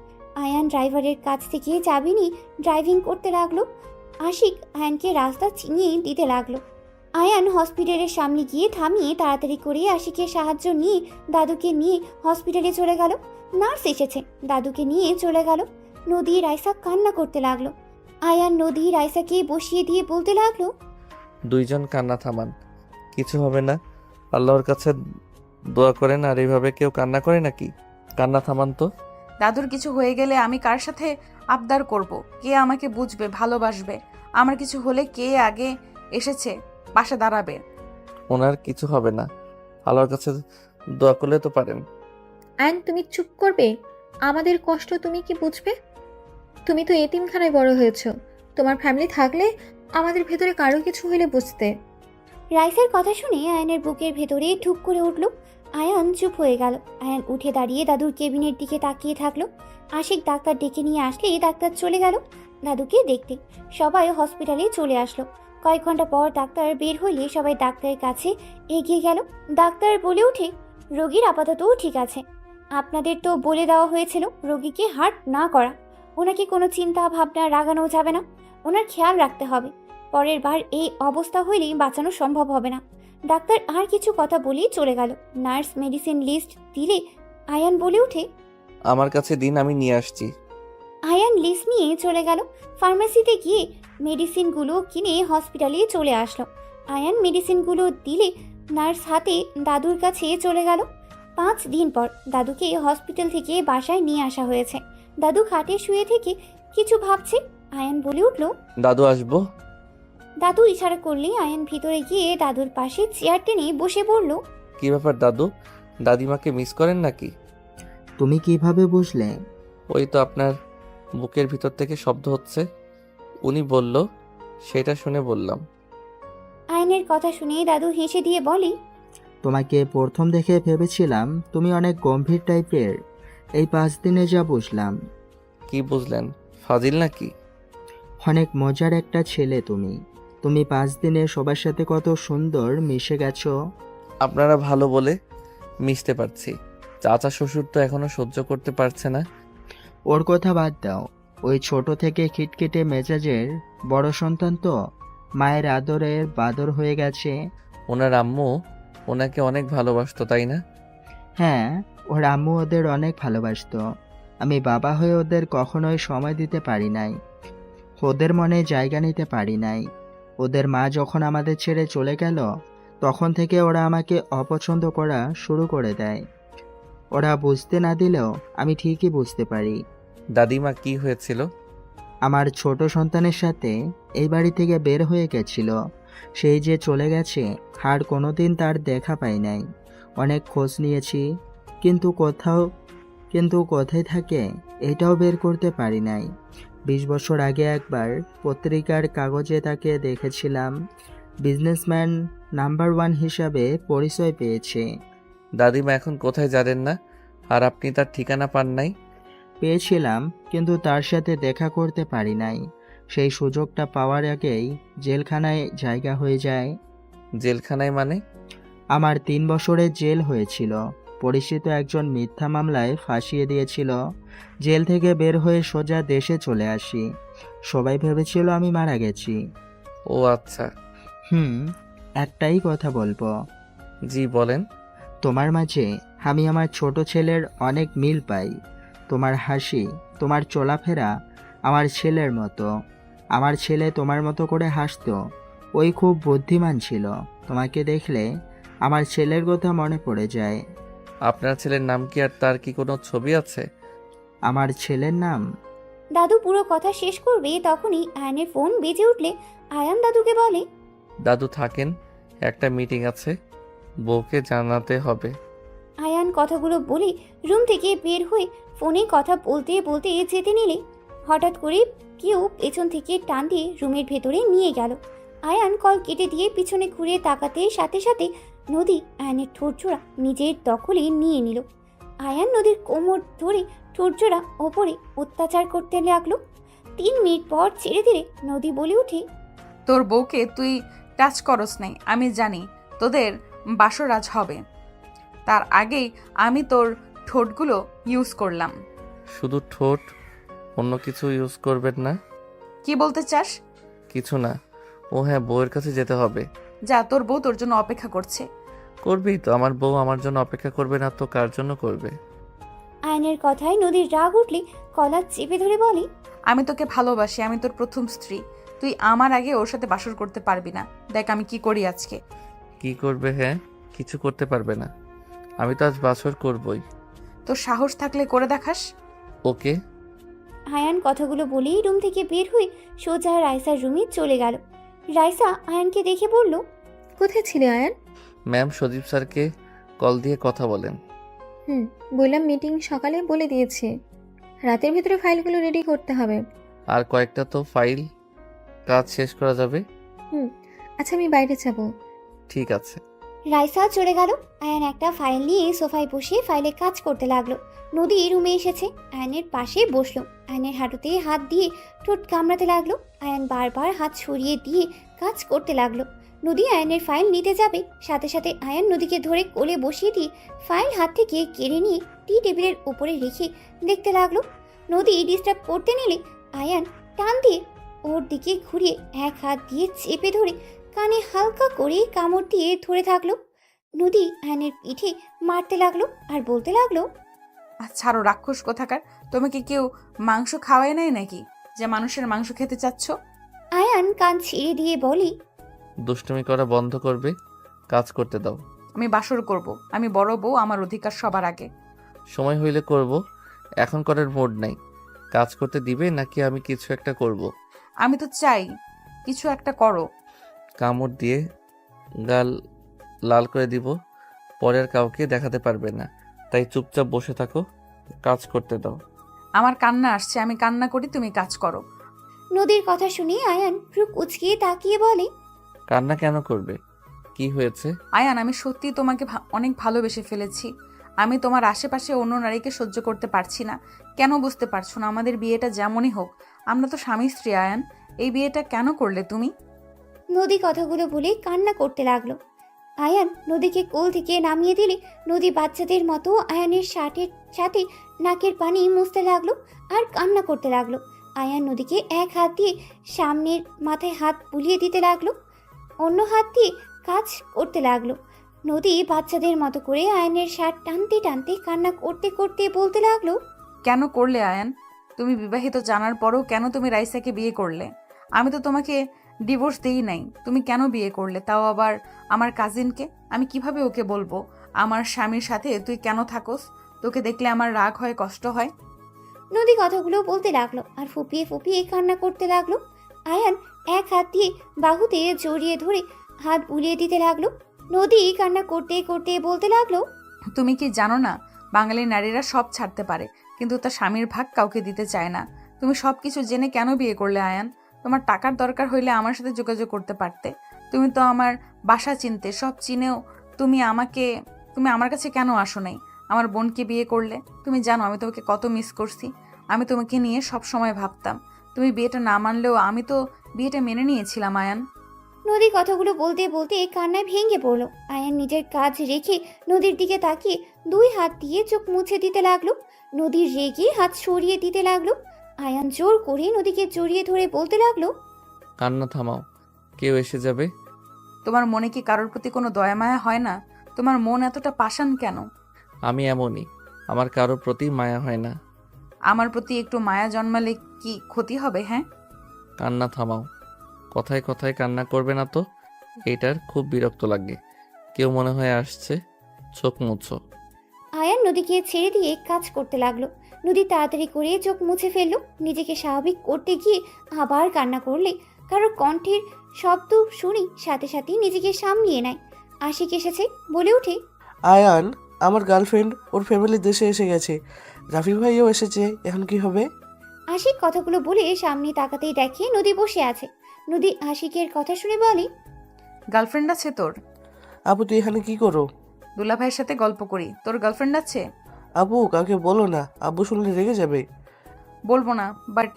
C: আয়ান ড্রাইভারের কাছ থেকে চাবি নিয়ে ড্রাইভিং করতে লাগলো। আশিক আয়ানকে রাস্তা চিনিয়ে দিতে লাগলো। আয়ান হসপিটালের সামনে গিয়ে থামিয়ে তাড়াতাড়ি করে আশিকের সাহায্য নিয়ে দাদুকে নিয়ে হসপিটালে চলে গেল। নার্স এসেছে, দাদুকে নিয়ে চলে গেল। নদী রাইসা কান্না করতে লাগলো। আয়ান নদী রাইসাকে বসিয়ে দিয়ে বলতে লাগলো,
B: দুইজন কান্না থামান, কিছু হবে না। আল্লাহর কাছে দোয়া করেন। আর এইভাবে কেউ কান্না করে নাকি? কান্না থামান তো।
A: দাদুর কিছু হয়ে গেলে আমি কার সাথে আবদার করব? কে আমাকে বুঝবে, ভালোবাসবে? আমার কিছু হলে কে আগে এসেছে পাশে দাঁড়াবে?
B: ওনার কিছু হবে না, আল্লাহর কাছে দোয়া করলে তো পারেন।
F: অ্যান্ড তুমি চুপ করবে? আমাদের কষ্ট তুমি কি বুঝবে? তুমি তো এতিমখানায় বড় হয়েছো। তোমার ফ্যামিলি থাকলে আমাদের ভেতরে কারো কিছু হলে বুঝতে।
C: রাইসার কথা শুনে আয়ানের বুকের ভেতরে ঠুক করে উঠল। আয়ান চুপ হয়ে গেল। আয়ান উঠে দাঁড়িয়ে দাদুর কেবিনের দিকে তাকিয়ে থাকলো। আশিক ডাক্তার ডেকে নিয়ে আসলে ডাক্তার চলে গেল দাদুকে দেখতে। সবাই হসপিটালে চলে আসলো। কয়েক ঘন্টা পর ডাক্তার বের হইলে সবাই ডাক্তারের কাছে এগিয়ে গেল। ডাক্তার বলে ওঠে, রোগীর আপাতত ঠিক আছে। আপনাদের তো বলে দেওয়া হয়েছিল রোগীকে হার্ট না করা। ওনাকে কোনো চিন্তা ভাবনা রাগানো যাবে না, ওনার খেয়াল রাখতে হবে। পরের বার এই অবস্থা হইলেই বাঁচানো সম্ভব হবে না। ডাক্তার আর কিছু কথা বলেই চলে গেল। নার্স মেডিসিন লিস্ট দিলে আয়ান বলে ওঠে,
B: আমার কাছে দিন, আমি নিয়ে আসছি।
C: আয়ান লিস্ট নিয়ে চলে গেল। ফার্মেসিতে গিয়ে মেডিসিনগুলো কিনে হসপিটালে চলে আসলো। আয়ান মেডিসিনগুলো দিলে নার্স হাতে দাদুর কাছে চলে গেল। 5 দিন পর দাদুকে হসপিটাল থেকে বাসায় নিয়ে আসা হয়েছে। দাদু খাটে শুয়ে থেকে কিছু ভাবছে। আয়ান বলে উঠল,
B: দাদু আসবো।
C: দাদু ইশারা করলেই আয়ান ভিতরে গিয়ে দাদুর পাশে চেয়ার টেনে বসে পড়ল।
B: কি ব্যাপার দাদু, দাদিমাকে মিস করেন নাকি?
L: তুমি কিভাবে বুঝলে?
B: ওই তো আপনার বুকের ভিতর থেকে শব্দ হচ্ছে, উনি বলল, সেটা শুনে বললাম।
C: আয়ানের কথা শুনে দাদু হেসে দিয়ে বলে,
L: তোমাকে প্রথম দেখে ভেবেছিলাম তুমি অনেক গম্ভীর টাইপের। এই 5 দিনে যা বুঝলাম।
B: কি বুঝলেন? ফাজিল নাকি?
L: অনেক মজার একটা ছেলে তুমি। তুমি 5 দিনে সবার সাথে কত সুন্দর মিশে গেছো।
B: আপনারা ভালো বলে মিশতে পারছি, চাচা শ্বশুর তো এখনো সহ্য করতে পারছে না।
L: ওর কথা বাদ দাও। ওই ছোট থেকে খিটখিটে মেজাজের বড় সন্তান তো মায়ের আদরের বাদর হয়ে গেছে।
B: ওনার আম্মু ওনাকে অনেক ভালোবাসতো, তাই না?
L: হ্যাঁ, ওর আম্মু ওদের অনেক ভালোবাসতো। আমি বাবা হয়ে ওদের কখনোই সময় দিতে পারি নাই, ওদের মনে জায়গা নিতে পারি নাই। ওদের মা যখন আমাদের ছেড়ে চলে গেল তখন থেকে ওরা আমাকে অপছন্দ করা শুরু করে দেয়। ওরা বুঝতে না দিলেও আমি ঠিকই বুঝতে পারি।
B: দাদিমা কি হয়েছিল?
L: আমার ছোট সন্তানের সাথে এই বাড়ি থেকে বের হয়ে গেছিল। সেই যে চলে গেছে, আর কোনোদিন তার দেখা পাই নাই। অনেক খোঁজ নিয়েছি, কিন্তু কোথায় থাকে এটাও বের করতে পারি নাই। 20 বছর আগে একবার পত্রিকার কাগজে তাকে দেখেছিলাম। বিজনেসম্যান নাম্বার 1 হিসাবে পরিচয় পেয়েছে।
B: দাদিমা এখন কোথায় জানেন না? আর আপনি তার ঠিকানা পান নাই?
L: পেয়েছিলাম, কিন্তু তার সাথে দেখা করতে পারি নাই। সেই সুযোগটা পাওয়ার আগেই জেলখানায় জায়গা হয়ে যায়।
B: জেলখানায় মানে?
L: আমার 3 বছরের জেল হয়েছিল। পরিচিত একজন মিথ্যা মামলায় ফাঁসিয়ে দিয়েছিল। জেল থেকে বের হয়ে সোজা দেশে চলে আসি। সবাই ভেবেছিল আমি মারা গেছি।
B: ও আচ্ছা।
L: একটাই কথা বলবো।
B: জি বলেন।
L: তোমার মাঝে আমি আমার ছোট ছেলের অনেক মিল পাই। তোমার হাসি, তোমার চলাফেরা আমার ছেলের মতো। আমার ছেলে তোমার মতো করে হাসতো। ওই খুব বুদ্ধিমান ছিল। তোমাকে দেখলে আমার ছেলের কথা মনে পড়ে যায়।
B: আপনার ছেলের নাম কি, আর তার কি কোনো ছবি আছে?
L: আমার ছেলের নাম?
C: দাদু পুরো কথা শেষ করবে তখনই আয়ানের ফোন বেজে উঠলে আয়ান দাদুকে বলে,
B: দাদু থাকেন, একটা মিটিং আছে, বউকে জানাতে হবে।
C: আয়ান কথাগুলো বলে রুম থেকে বের হয়ে ফোনে কথা বলতে বলতে যেতে নিলে হঠাৎ করে কেউ পেছন থেকে টান দিয়ে রুমের ভেতরে নিয়ে গেল। আয়ান কল কেটে দিয়ে পিছনে ঘুরে তাকাতে সাথে সাথে নদী আয়ানের ঠোঁটজোড়া নিজের দখলে নিয়ে নিল। আয়ান নদীর কোমর ধরে ঠোঁটজোড়া ওপরে অত্যাচার করতে লাগলো। 3 মিনিট পর ধীরে ধীরে নদী বলে ওঠে,
A: তোর বউকে তুই টাচ করস নাই, আমি জানি তোদের বাসর আজ হবে। তার আগেই আমি তোর ঠোঁটগুলো ইউজ করলাম।
B: শুধু ঠোঁট, অন্য কিছু ইউজ করবেন না?
A: কি বলতে চাস?
B: কিছু না। ও হ্যাঁ, বউয়ের কাছে যেতে হবে।
A: যা, তোর বউ তোর জন্য অপেক্ষা করছে।
B: করবেই তো, আমার বউ আমার জন্য অপেক্ষা করবে না তো কার জন্য করবে?
C: আয়ানের কথায় নদীর রাগ উঠলে কলার চেপে ধরে বলে,
A: আমি তোকে ভালোবাসি, আমি তোর প্রথম স্ত্রী। তুই আমার আগে ওর সাথে বাসর করতে পারবি না। দেখ আমি কি করি আজকে।
B: কি করবে? হ্যাঁ, কিছু করতে পারবে না। আমি তো আজ বাসর করবই।
A: তোর সাহস থাকলে করে দেখাস।
B: ওকে।
C: আয়ান কথাগুলো বলেই রুম থেকে বের হয়ে সোজা রাইসার রুমে চলে গেল। রাইসা আয়ানকে দেখে বলল,
F: কোথায় ছিলে আয়ান?
B: ম্যাম, সজীব স্যারকে কল দিয়ে কথা বলেন।
F: বললাম মিটিং সকালে বলে দিয়েছে, রাতের ভেতরে ফাইলগুলো রেডি করতে হবে।
B: আর কয়েকটা তো ফাইল কাজ শেষ করা যাবে।
F: আচ্ছা আমি বাইরে যাব।
B: ঠিক আছে।
C: রাইসা চলে গেল। আয়ান একটা ফাইল নিয়ে সোফায় বসে ফাইলে কাজ করতে লাগলো। নদী রুমে এসেছে, আয়ানের পাশে বসলো। আয়ানের হাঁটুতে হাত দিয়ে ঠোঁট কামড়াতে লাগলো। আয়ান বারবার হাত সরিয়ে দিয়ে কাজ করতে লাগলো। নদী আয়ানের ফাইল নিতে যাবে, সাথে সাথে আয়ান নদীকে ধরে কোলে বসিয়ে দিয়ে ফাইল হাত থেকে কেড়ে নিয়ে টি টেবিলের উপরে রেখে দেখতে লাগলো। নদী ডিস্টার্ব করতে নিলে আয়ান টান দিয়ে ওর দিকে ঘুরিয়ে এক হাত দিয়ে চেপে ধরে কানে হালকা করে কামড় দিয়ে ধরে থাকলো। নদী আয়নের পিঠে মারতে লাগলো আর বলতে লাগলো,
A: ছাড়ো রাক্ষস কোথাকার। তোমাকে কেউ মাংস খাওয়ায় নাই নাকি যে মানুষের মাংস খেতে চাচ্ছ?
C: আয়ান কান ছিঁড়ে দিয়ে বলি,
B: দুষ্টুমি করা বন্ধ করবে, কাজ করতে দাও।
A: আমি বাসর করব, আমি বড় বউ, আমার অধিকার সবার আগে।
B: সময় হইলে করব, এখন করার মুড নাই। কাজ করতে দিবে নাকি আমি কিছু একটা করব?
A: আমি তো চাই কিছু একটা করো।
B: কামড় দিয়ে গাল লাল করে দিব, পরে আর কাউকে দেখাতে পারবে না। তাই চুপচাপ বসে থাকো, কাজ করতে দাও।
A: আমার কান্না আসছে, আমি কান্না করি, তুমি কাজ করো।
C: নদীর কথা শুনে আয়ান ভ্রু কুচকিয়ে তাকিয়ে বলে,
B: কান্না কেন করবে? কি হয়েছে?
A: আয়ান, আমি সত্যি তোমাকে অনেক ভালোবেসে ফেলেছি। আমি তোমার আশেপাশে অন্য নারীকে সহ্য করতে পারছি না। কেন বুঝতে পারছো না? আমাদের বিয়েটা যেমনই হোক, আমরা তো স্বামী স্ত্রী। আয়ান, এই বিয়েটা কেন করলে তুমি?
C: নদী কথাগুলো বলে কান্না করতে লাগলো। আয়ান নদীকে কোল থেকে নামিয়ে দিলে নদী বাচ্চাদের মতো আয়ানের শার্টের সাথে নাকের পানি মুছতে লাগলো আর কান্না করতে লাগলো। আয়ান নদীকে এক হাত দিয়ে সামনের মাথায় হাত বুলিয়ে দিতে লাগলো, অন্য হাত দিয়ে কাজ করতে লাগলো। নদী বাচ্চাদের মতো করে আয়ানের শার্ট টানতে টানতে কান্না করতে করতে বলতে লাগলো,
A: কেন করলে আয়ান? তুমি বিবাহিত জানার পরও কেন তুমি রাইসাকে বিয়ে করলে? আমি তো তোমাকে ডিভোর্স দেই নাই, তুমি কেন বিয়ে করলে? তাও আবার আমার কাজিনকে। আমি কিভাবে ওকে বলবো আমার স্বামীর সাথে তুই কেন থাকোস? তোকে দেখলে আমার রাগ হয়, কষ্ট হয়।
C: নদী কথাগুলো বলতে লাগলো আর ফুপিয়ে ফুপিয়ে কান্না করতে লাগলো। আয়ান এক হাত দিয়ে বাহুতে জড়িয়ে ধরে হাত বুলিয়ে দিতে লাগলো। নদী কান্না করতে করতে বলতে লাগলো,
A: তুমি কি জানো না, বাঙালি নারীরা সব ছাড়তে পারে কিন্তু তার স্বামীর ভাগ কাউকে দিতে চায় না। তুমি সব কিছু জেনে কেন বিয়ে করলে আয়ান? তোমার টাকার দরকার হইলে আমার সাথে যোগাযোগ করতে পারতে। তুমি তো আমার বাসা চিনতে, সব চিনেও তুমি আমার কাছে কেন আসো নাই? আমার বোনকে বিয়ে করলে। তুমি জানো আমি তোমাকে কত মিস করছি। আমি তোমাকে নিয়ে সব সময় ভাবতাম। তুমি বিয়েটা না মানলেও আমি তো বিয়েটা মেনে নিয়েছিলাম আয়ান।
C: নদী কথাগুলো বলতে বলতে কান্নায় ভেঙে পড়লো। আয়ান নিজের কাজ রেখে নদীর দিকে তাকিয়ে 2 হাত দিয়ে চোখ মুছে দিতে লাগলো। নদীর রেগে হাত সরিয়ে দিতে লাগলো। আয়ান জোর করে নদীকে জড়িয়ে ধরে বলতে লাগলো,
B: কান্না থামাও, কেউ এসে যাবে।
A: তোমার মনে কি কারোর প্রতি কোনো দয়া মায়া হয় না? তোমার মন এতটা পাষাণ কেন?
B: আমি এমনই, আমার কারোর প্রতি মায়া হয় না।
A: আমার প্রতি একটু মায়া জন্মালে কি ক্ষতি হবে? হ্যাঁ,
B: কান্না থামাও, কথায় কথায় কান্না করবে না তো। এইটার খুব বিরক্ত লাগে। কেউ মনে হয় আসছে, চোখ মুছো।
C: আয়ান নদীকে ছেড়ে দিয়ে কাজ করতে লাগলো। নদী তাড়াতাড়ি করে চোখ মুছে ফেললো। নিজেকে স্বাভাবিক করতে গিয়ে আবার কান্না করলে কারোর কণ্ঠের শব্দ শুনে সাথে সাথে নিজেকে সামলিয়ে নেয়। আশিক এসেছে, বলে ওঠে,
H: আয়ান, আমার গার্লফ্রেন্ড ওর ফ্যামিলি দেশে এসে গেছে, রাফি ভাইও এসেছে, এখন কি হবে?
C: আশিক কথাগুলো বলে সামনে তাকাতেই দেখে নদী বসে আছে। নদী আশিকের কথা শুনে বলে,
A: গার্লফ্রেন্ড আছে তোর?
H: আপু তুই এখানে কি করো?
A: দুলা ভাইয়ের সাথে গল্প করি। তোর গার্লফ্রেন্ড আছে?
H: আপু কাউকে বলো না, আব্বু শুনলে রেগে যাবে।
A: বলবো না, বাট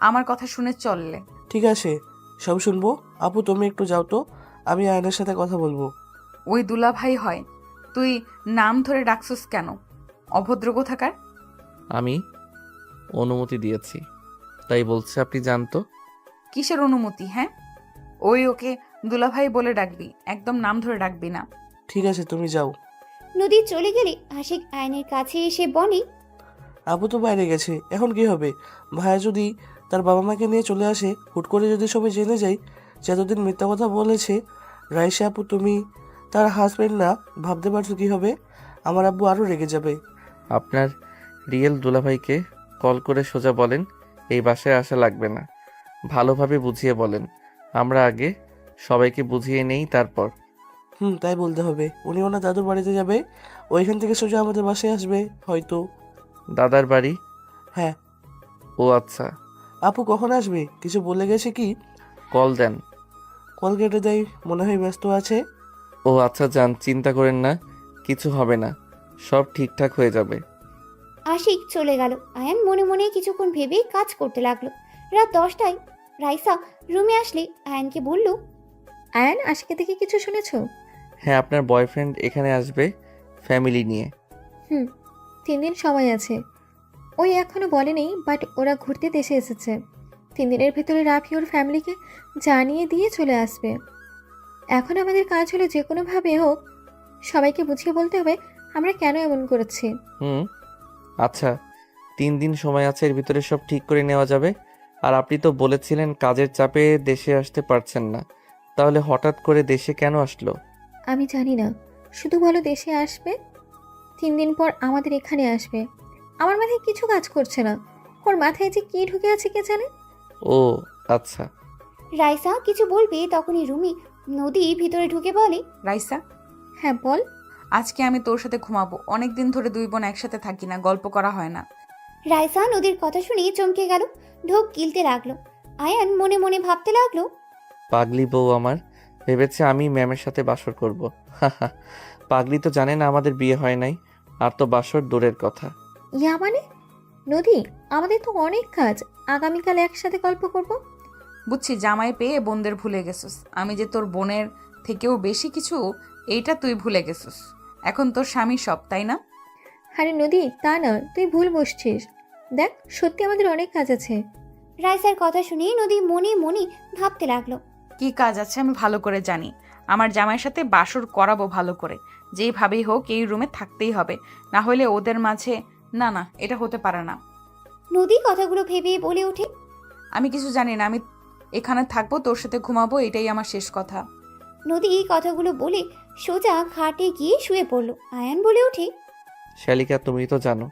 A: আমার কথা শুনে চললে।
H: ঠিক আছে, সব শুনবো। আপু তুমি একটু যাও তো, আমি আয়নের সাথে কথা বলবো।
A: ওই দুলাভাই হয়, তুই নাম ধরে ডাকছিস কেন? অভদ্র কোথাকার।
B: আমি অনুমতি দিয়েছি, তাই বলছে আপনি জানতো।
A: কিসের অনুমতি? হ্যাঁ, ওকে দুলাভাই বলে ডাকবি, একদম নাম ধরে ডাকবি না।
H: ঠিক আছে, তুমি যাও।
C: নদী চলে গেলে আশিক আয়নের কাছে এসে বলে,
H: আপু তো বাইরে গেছে, এখন কি হবে? ভাইয়া যদি তার বাবা মাকে নিয়ে চলে আসে, হুট করে যদি সবাই জেনে যায় যে এতদিন মিথ্যা কথা বলেছে রাইসা আপু তুমি তার হাজবেন্ড না, ভাবতে পারছো কি হবে? আমার আব্বু আরও রেগে যাবে।
B: আপনার রিয়েল দুলাভাইকে কল করে সোজা বলেন এই বাসায় আসা লাগবে না। ভালোভাবে বুঝিয়ে বলেন, আমরা আগে সবাইকে বুঝিয়ে নেই তারপর।
H: তাই বলতে হবে। উনি ওনার দাদুর বাড়িতে যাবে, ওইখান থেকে সোজা আমাদের বাসায় আসবে হয়তো।
B: দাদার বাড়ি?
H: হ্যাঁ।
B: ও আচ্ছা।
H: আপু কখন আসবে, কিছু বলে গেছে কি?
B: কল দেন।
H: কল কেটে দেয়, মনে হয় ব্যস্ত আছে।
B: ও আচ্ছা যান, চিন্তা করেন না, কিছু হবে না, সব ঠিকঠাক হয়ে যাবে।
C: আশিক চলে গেল। আয়ান মনে মনে কিছুক্ষণ ভেবে কাজ করতে লাগলো। রাত 10টায় রাইসা রুমে আসলে আয়ানকে বলল,
F: আয়ান, আজকে থেকে কিছু শুনেছো?
B: হ্যাঁ, আপনার বয়ফ্রেন্ড এখানে আসবে ফ্যামিলি নিয়ে।
F: 3 দিন সময় আছে। ওই এখনো বলেনি, বাট ওরা ঘুরতে দেশে এসেছে। 3 দিনের ভেতরে রাফি ওর ফ্যামিলিকে জানিয়ে দিয়ে চলে আসবে। এখন আমাদের কাজ হলো যে কোনোভাবে হোক সবাইকে বুঝিয়ে বলতে হবে আমরা কেন এমন করেছি।
B: আচ্ছা, 3 দিন সময় আছে, এর ভিতরে সব ঠিক করে নেওয়া যাবে। আর আপনি তো বলেছিলেন কাজের চাপে দেশে আসতে পারছেন না, তাহলে হঠাৎ করে দেশে কেন আসলো?
F: আমি জানি না, শুধু বলো দেশে আসবে, 3 দিন পর আমাদের এখানে আসবে। আমার মাথায় কিছু কাজ করছে না, ওর মাথায় যে কি ঢুকে আছে কে জানে।
B: ও আচ্ছা।
C: রাইসা কিছু বলবে তখনই রুমি নদী ভিতরে ঢুকে বলে,
A: রাইসা,
F: হ্যাঁ বল।
A: আজকে আমি তোর সাথে ঘুমাবো। অনেকদিন ধরে দুই বোন একসাথে থাকি না, গল্প করা হয় না।
C: রাইসা নদীর কথা শুনে চমকে গেল, ঢোক গিলতে লাগলো। আয়ান মনে মনে ভাবতে লাগলো,
B: পাগলি বউ আমার, ভেবেছে আমি ম্যামের সাথে বাসর করব। পাগলি তো জানে না আমাদের বিয়ে হয় নাই, আর তো বাসর দূরের কথা।
F: ইয়া মানে? নদী, আমাদের তো অনেক কাজ, আগামীকাল একসাথে গল্প করব।
A: বুঝছি, জামাই পেয়ে বোনদের ভুলে গেছিস। আমি যে তোর বোনের থেকেও বেশি কিছু, এইটা তুই ভুলে গেছিস। এখন তোর স্বামী সব, তাই না?
F: আরে নদী, তা না, তুই ভুল বসছিস। দেখ, সত্যি আমাদের অনেক কাজ আছে।
C: রাইসার কথা শুনে নদী মনে মনে ভাবতে লাগলো,
A: কি কাজ আছে আমি ভালো করে জানি। আমার জামাইয়ের সাথে বাসর করাবো ভালো করে, যেইভাবেই হোক এই রুমে থাকতেই হবে, না হলে ওদের মাঝে। না না, এটা হতে পারে না।
C: নদী কথাগুলো ভেবে বলে ওঠে,
A: আমি কিছু জানি না, আমি এখানে থাকবো, তোর সাথে ঘুমাবো, এটাই আমার শেষ কথা।
C: নদী কথাগুলো বলে সোজা খাটে গিয়ে শুয়ে পড়ল। আয়ান বলে ওঠে,
B: শালিকা, তুমি তো জানো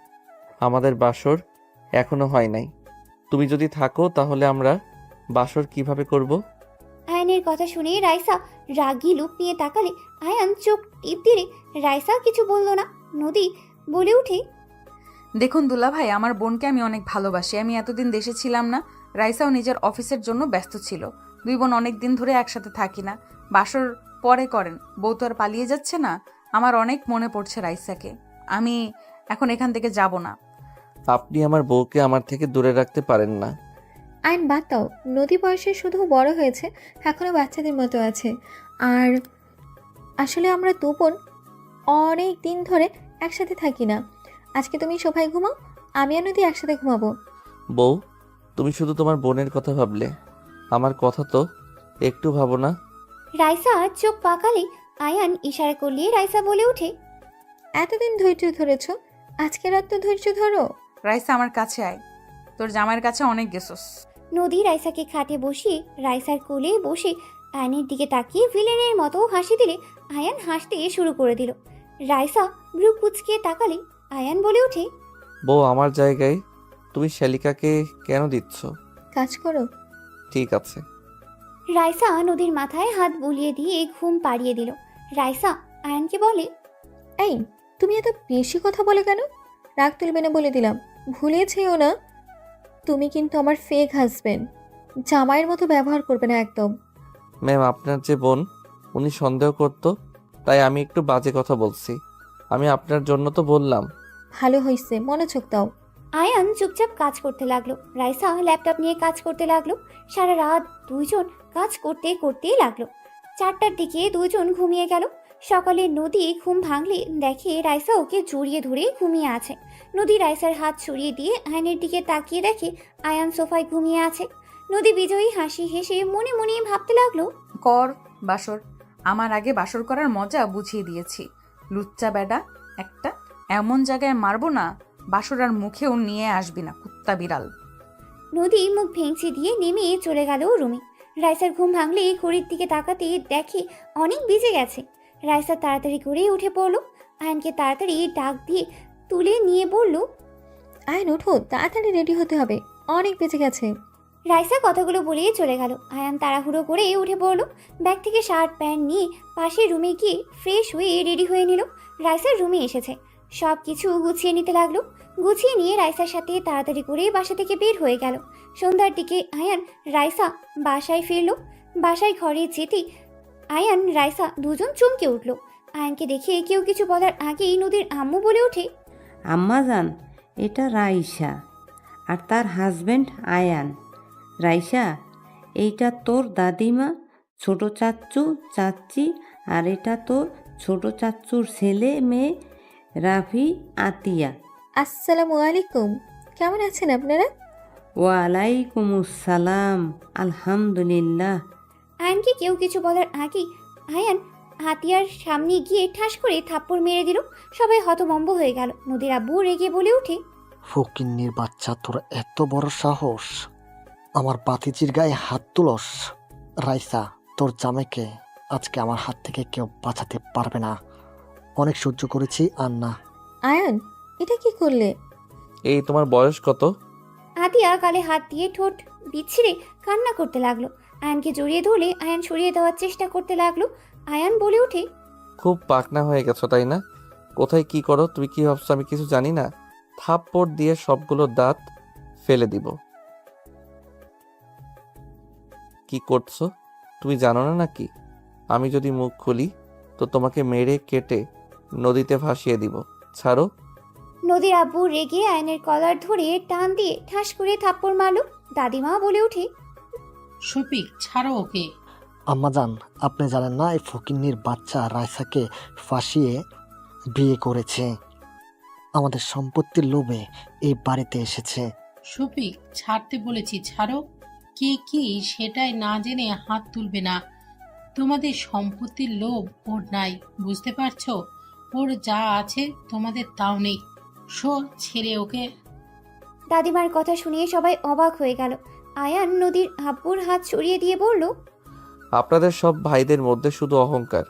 B: আমাদের বাসর এখনো হয় নাই। তুমি যদি থাকো তাহলে আমরা বাসর কিভাবে করব?
C: আয়ানের কথা শুনে রাইসা রাগী লুক নিয়ে তাকালে আয়ান চোখ টিপ দিলে রাইসা কিছু বলল না। নদী বলে উঠে,
A: দেখুন দুলাভাই, আমার বোনকে আমি অনেক ভালোবাসি। আমি এতদিন দেশে ছিলাম না, রাইসাও নিজের অফিসের জন্য ব্যস্ত ছিল। দুই বোন অনেক দিন ধরে একসাথে থাকি না, বাসর পরে করেন। বউ তো আর পালিয়ে যাচ্ছে না। আমার অনেক মনে পড়ছে রাইসাকে। আমি এখন এখান থেকে যাব না।
B: আপনি আমার বউকে আমার থেকে দূরে রাখতে পারেন না।
F: আইন বাদ দাও, নদী বয়সে শুধু বড় হয়েছে, এখনো বাচ্চাদের মতো আছে। আর আসলে আমরা দু বোন অনেক দিন ধরে একসাথে থাকি না। আজকে তুমি সোফায় ঘুমাও, আমি আর নদী একসাথে ঘুমাবো।
B: বউ, তুমি শুধু তোমার বোনের কথা ভাবলে, আমার কথা তো একটু ভাবো না।
C: রাইসা চোখ পাকালে আয়ান ইশারা করলে রাইসা বলে ওঠে,
F: এতদিন ধৈর্য ধরেছ, আজকে রাত তো ধৈর্য ধরো।
A: রাইসা, আমার কাছে আয়, তোর জামাইয়ের কাছে অনেক গেছস।
C: নদী রাইসাকে খাটে বসিয়ে রাইসার কোলে বসে আয়ানের দিকে তাকিয়ে ভিলেনের মতো হাসি দিলে আয়ান হাসতে শুরু করে দিল। রাইসা ভ্রু কুচকে তাকালে আয়ান বলে ওঠে,
B: বউ, আমার জায়গায় তুমি শালিকাকে কেন দিচ্ছ?
F: কাজ করো।
B: ঠিক আছে।
C: রাইসা নদীর মাথায় হাত বুলিয়ে দিয়ে ঘুম পাড়িয়ে দিল। রাইসা আয়ানকে বলে,
F: এই, তুমি এত বেশি কথা বলে কেন? রাগ তুলবে না বলে দিলাম, ভুলেছেও না। তুমি কিন্তু আমার ফেক হাজবেন্ড, জামাইয়ের মতো ব্যবহার করবে না একদম।
B: ম্যাম, আপনার যে বোন, উনি সন্দেহ করতো, তাই আমি একটু বাজে কথা বলছি। আমি আপনার জন্য তো বললাম।
F: ভালো হয়েছে, মনোযোগ দাও।
C: আয়ান চুপচাপ কাজ করতে লাগলো, রাইসা ল্যাপটপ নিয়ে কাজ করতে লাগলো। সারা রাত দুইজন কাজ করতে করতেই লাগলো। 4টার দিকে দুইজন ঘুমিয়ে গেল। সকালে নদী ঘুম ভাঙলে দেখে রাইসা ওকে জড়িয়ে ধরে ঘুমিয়ে আছে। নদী রাইসার হাত সরিয়ে দিয়ে আয়নের দিকে তাকিয়ে দেখে আয়ান সোফায় ঘুমিয়ে আছে। নদী বিজয়ী হাসি হেসে মনে মনে ভাবতে লাগলো,
A: কর বাসর, আমার আগে বাসর করার মজা বুঝিয়ে দিয়েছি। লুচ্চা বেডা একটা, এমন জায়গায় মারবো না বাসর আর মুখেও নিয়ে আসবি না, কুত্তা বিড়াল।
C: নদী মুখ ভেঙচি দিয়ে নেমে চলে গেল রুমে। রাইসার ঘুম ভাঙলে ঘড়ির দিকে তাকাতে দেখে অনেক বেজে গেছে। রাইসা তাড়াতাড়ি করে উঠে পড়লো। আয়নকে তাড়াতাড়ি ডাক দিয়ে তুলে নিয়ে বলল,
F: আয়ন ওঠো, তাড়াতাড়ি রেডি হতে হবে, অনেক বেঁচে গেছে।
C: রাইসা কথাগুলো বলেই চলে গেল। আয়ান তাড়াহুড়ো করে উঠে পড়লো। ব্যাগ থেকে শার্ট প্যান্ট নিয়ে পাশের রুমে গিয়ে ফ্রেশ হয়ে রেডি হয়ে নিল। রাইসার রুমে এসেছে, সব কিছু গুছিয়ে নিতে লাগলো। গুছিয়ে নিয়ে রাইসার সাথে তাড়াতাড়ি করে বাসা থেকে বের হয়ে গেল। সন্ধ্যার দিকে আয়ান রাইসা বাসায় ফিরলো। বাসায় ঘরে যেতেই আয়ান রাইসা দুজন চমকে উঠল। আয়ানকে দেখে কেউ কিছু বলার আগেই নদীর আম্মু বলে ওঠে,
I: আম্মাজান, এটা রাইসা আর তার হাজবেন্ড আয়ান। রাইসা, এইটা তোর দাদিমা, ছোট চাচ্চু চাচ্চি, আর এটা তোর ছোট চাচ্চুর ছেলে মেয়ে রাফি আতিয়া।
F: আসসালামু আলাইকুম, কেমন আছেন আপনারা?
I: ওয়ালাইকুম আসসালাম, আলহামদুলিল্লাহ।
C: আয়ানকে কেউ কিছু বলার আগেই আয়ান হাতিয়ার সামনে গিয়ে ঠাস করে থাপ্পড় মেরে দিল। সবাই হতভম্ব হয়ে গেল। নদীর আব্বু রেগে বলে ওঠে,
K: ফকিন্নির বাচ্চা, তোর এত বড় সাহস, আমার বাতিজির গায়ে হাত তুলস? রাইসা, তোর জামাইকে আজকে আমার হাত থেকে কেউ বাঁচাতে পারবে না। অনেক সহ্য করেছি, আর না।
F: আয়ন, এটা কি করলে?
B: এই তোমার বয়স কত?
C: আতিয়া গালে হাত দিয়ে ঠোঁট বিচ্ছিরে কান্না করতে লাগলো। আয়ানকে জড়িয়ে ধরলে আয়ান সরিয়ে দেওয়ার চেষ্টা করতে লাগলো। আয়ান বলে ওঠে,
B: খুব পাকনা হয়ে গেছো তাই না? কোথায় কি করো তুমি কি ভাবছো আমি কিছু জানি না? থাপ্পড় দিয়ে সবগুলো দাঁত ফেলে দিব। কি করছো তুমি জানো না নাকি? আমি যদি মুখ খুলি তো তোমাকে মেরে কেটে নদীতে ভাসিয়ে দিব। ছাড়ো।
C: নদীর আব্বু রেগে আয়নের কলার ধরে টান দিয়ে ঠাস করে থাপ্পড় মারলো। দাদিমা বলে ওঠে,
M: শফিক, ছাড়ো ওকে।
K: আম্মাজান, আপনি জানেন না এই ফকিন্নির বাচ্চা রাইসাকে ফাঁসিয়ে বিয়ে করেছে। আমাদের সম্পত্তির লোভে এই বাড়িতে এসেছে।
M: শফিক, ছাড়তে বলেছি, ছাড়ো। কে কি সেটাই না জেনে হাত তুলবে না। তোমাদের সম্পত্তির লোভ ওর নাই, বুঝতে পারছো? ওর যা আছে তোমাদের তাও নেই। ছেড়ে ওকে।
C: দাদিমার কথা শুনিয়ে সবাই অবাক হয়ে গেল। আয়ান নদীর আব্বুর হাত সরিয়ে দিয়ে বলল,
B: আপনাদের সব ভাইদের মধ্যে শুধু অহংকার,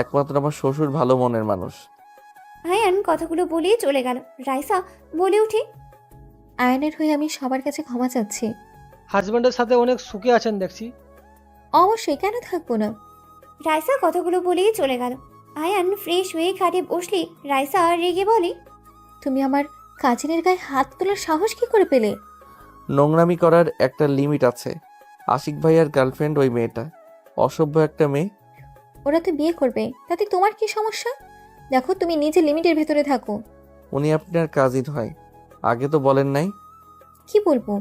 B: একমাত্র আমার শ্বশুর ভালো মনের মানুষ।
C: আয়ান কথাগুলো বলেই চলে গেল। রাইসা বলে ওঠে,
F: আয়নের হয়ে আমি সবার কাছে ক্ষমা চাচ্ছি।
G: হাজব্যান্ডের সাথে অনেক সুখে আছেন দেখছি।
F: অবশ্যই, কেন থাকবো না।
C: রাইসা কথাগুলো বলেই চলে গেল। আয়ান ফ্রেশ হয়ে খাটে বসলে রাইসা রেগে বলে,
F: তুমি আমার কাজিনের গায়ে হাত তোলার সাহস কি করে পেলে?
B: নোংরামি করার একটা লিমিট আছে। আশিক ভাইয়ার গার্লফ্রেন্ড ওই মেয়েটা, অসভ্য একটা মেয়ে।
F: ওরা তো বিয়ে করবে, তাতে তোমার কি সমস্যা? দেখো, তুমি নিজে লিমিটের ভেতরে থাকো।
B: উনি আপনার কাজিন হয়, আগে তো বলেন নাই।
F: কি বলবো,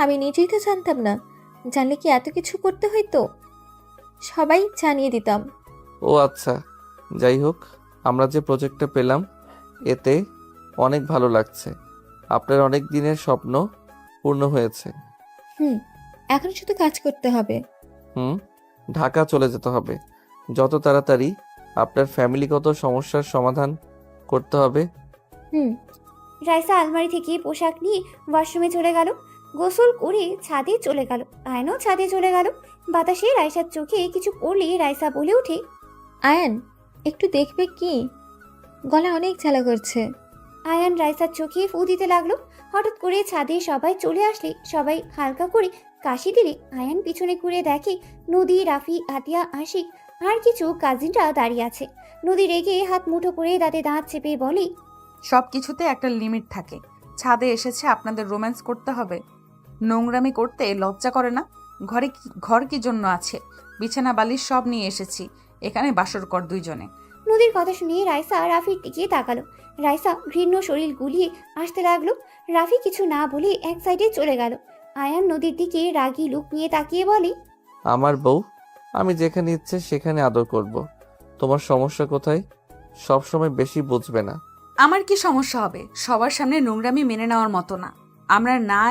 F: আমি নিজেই তো জানতাম না। জানলে কি এত কিছু করতে হইতো? সবাই জানিয়ে দিতাম।
B: ও আচ্ছা, যাই হোক, আমরা যে প্রজেক্টটা পেলাম এতে অনেক ভালো লাগছে। আপনার অনেক দিনের স্বপ্ন পূর্ণ হয়েছে।
F: এখন শুধু কাজ করতে হবে।
B: ঢাকা চলে যেতে হবে যত তাড়াতাড়ি। আপনার ফ্যামিলিগত সমস্যার সমাধান করতে হবে।
C: রাইসা আলমারি থেকে পোশাক নিয়ে ওয়াশরুমে চলে গেল। গোসল করে ছাদে চলে গেল। আয়নও ছাদে চলে গেল। বাতাসে রাইসার চোখে কিছু পড়লে রাইসা বলে ওঠে,
F: আয়ান, একটু দেখবে কি? গলা অনেক জ্বালা করছে।
C: আয়ান রাইসার চোখে ফু দিতে লাগলো। হঠাৎ করে ছাদে সবাই চলে আসলে সবাই হালকা করে কাশি দিলে আয়ান পিছনে ঘুরে দেখে নদী, রাফি, আতিয়া, আশিক আর কিছু কাজিনরা দাঁড়িয়ে আছে। নদী রেগে হাত মুঠো করে দাঁতে দাঁত চেপে বলে,
A: সব কিছুতে একটা লিমিট থাকে। ছাদে এসেছে আপনাদের রোম্যান্স করতে হবে? নোংরামি করতে লজ্জা করে না? ঘর কি জন্য আছে? বিছানা বালিশ সব নিয়ে এসেছি, এখানে বাসর কর দুইজনে।
C: নদীর কথা শুনে রাইসা রাফির দিকে তাকালো। রাইসা ঘৃণ্য শরীর গুলিয়ে আসতে লাগলো। রাফি কিছু না বলে এক সাইডে চলে গেল। আয়ান নদীর দিকে রাগী লুক নিয়ে তাকিয়ে বলে,
B: আমার বউ, আমি যেখানে ইচ্ছে সেখানে আদর করব। তোমার সমস্যা কোথায়? সব সময় বেশি বুঝবে না।
A: আমার কি সমস্যা হবে? সবার সামনে নোংরামি মেনে নেওয়ার মতো না। আমরা না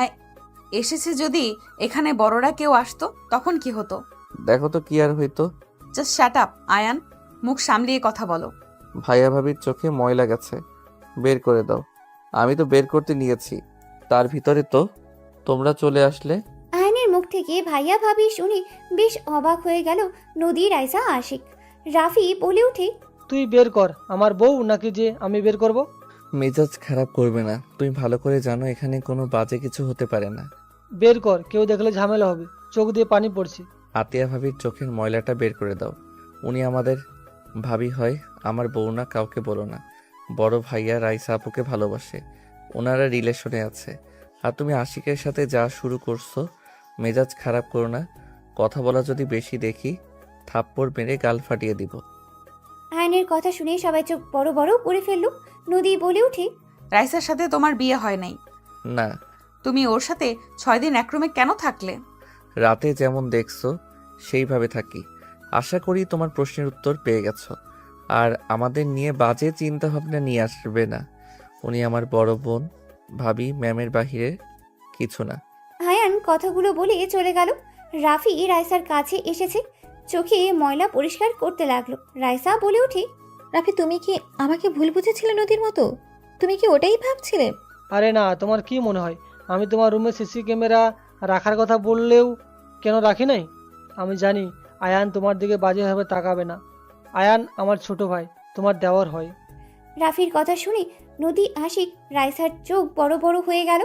A: এসেছে যদি এখানে বড়রা কেউ আসতো তখন কি হতো?
B: দেখো তো কি আর হইতো।
A: জাস্ট শ্যাট আপ আয়ান, মুখ সামলিয়ে কথা বলো।
B: ভাইয়া ভাবির চোখে ময়লা গেছে, বের করে দাও। আমি তো বের করতে নিয়েছি, তার ভিতরে তো তোমরা চলে আসলে।
C: আয়নের মুখ থেকে ভাইয়া ভাবি শুনে বেশ অবাক হয়ে গেল নদী, রাইসা, আশিক। রাফি বলে উঠে,
G: তুই বের কর, আমার বউ নাকি যে আমি বের করব?
B: মেজাজ খারাপ করবে না, তুমি ভালো করে জানো এখানে কোনো বাজে কিছু হতে পারে না।
G: বের কর, কেউ দেখলে ঝামেলা হবে, চোখ দিয়ে পানি পড়ছে।
B: আতিয়া ভাবির চোখের ময়লাটা বের করে দাও। উনি আমাদের ভাবি হয়, আমার বউ না, কাউকে বলো না। বড় ভাইয়া রাইসা আপুকে ভালোবাসে, ওনারা রিলেশনে আছে। আর তুমি আশিকের সাথে যা শুরু করছো, মেজাজ খারাপ করো না। কথা বলা যদি বেশি দেখি, থাপ্পড় মেরে গাল ফাটিয়ে দিব।
C: আয়নের কথা শুনে সবাই চোখ বড় বড় করে ফেলল। নদী বলে উঠে,
A: রাইসার সাথে তোমার বিয়ে হয় নাই,
B: না,
A: তুমি ওর সাথে 6 দিন এক রুমে কেন থাকলে?
B: রাতে যেমন দেখছো সেইভাবে থাকি। আশা করি তোমার প্রশ্নের উত্তর পেয়ে গেছো। আর আমাদের নিয়ে বাজে চিন্তা ভাবনা নিয়ে আসবে না। উনি আমার বড় বোন, ভাবি, ম্যামের বাহিরে কিছু না।
C: আয়ান কথাগুলো বলে চলে গেল। রাফি রাইসার কাছে এসেছে, চোখে ময়লা পরিষ্কার করতে লাগলো। রাইসা বলে উঠে,
F: রাফি, তুমি কি আমাকে ভুল বুঝেছিলে নদীর মতো? তুমি কি ওটাই ভাবছিলে?
G: আরে না, তোমার কি মনে হয় আমি তোমার রুমে সিসি ক্যামেরা রাখার কথা বললেও কেন রাখি নাই? আমি জানি আয়ান তোমার দিকে বাজেভাবে তাকাবে না। আয়ান আমার ছোট ভাই, তোমার দেওয়ার হয়।
C: রাফির কথা শুনে নদী, আশিক, রাইসার চোখ বড় বড় হয়ে গেল।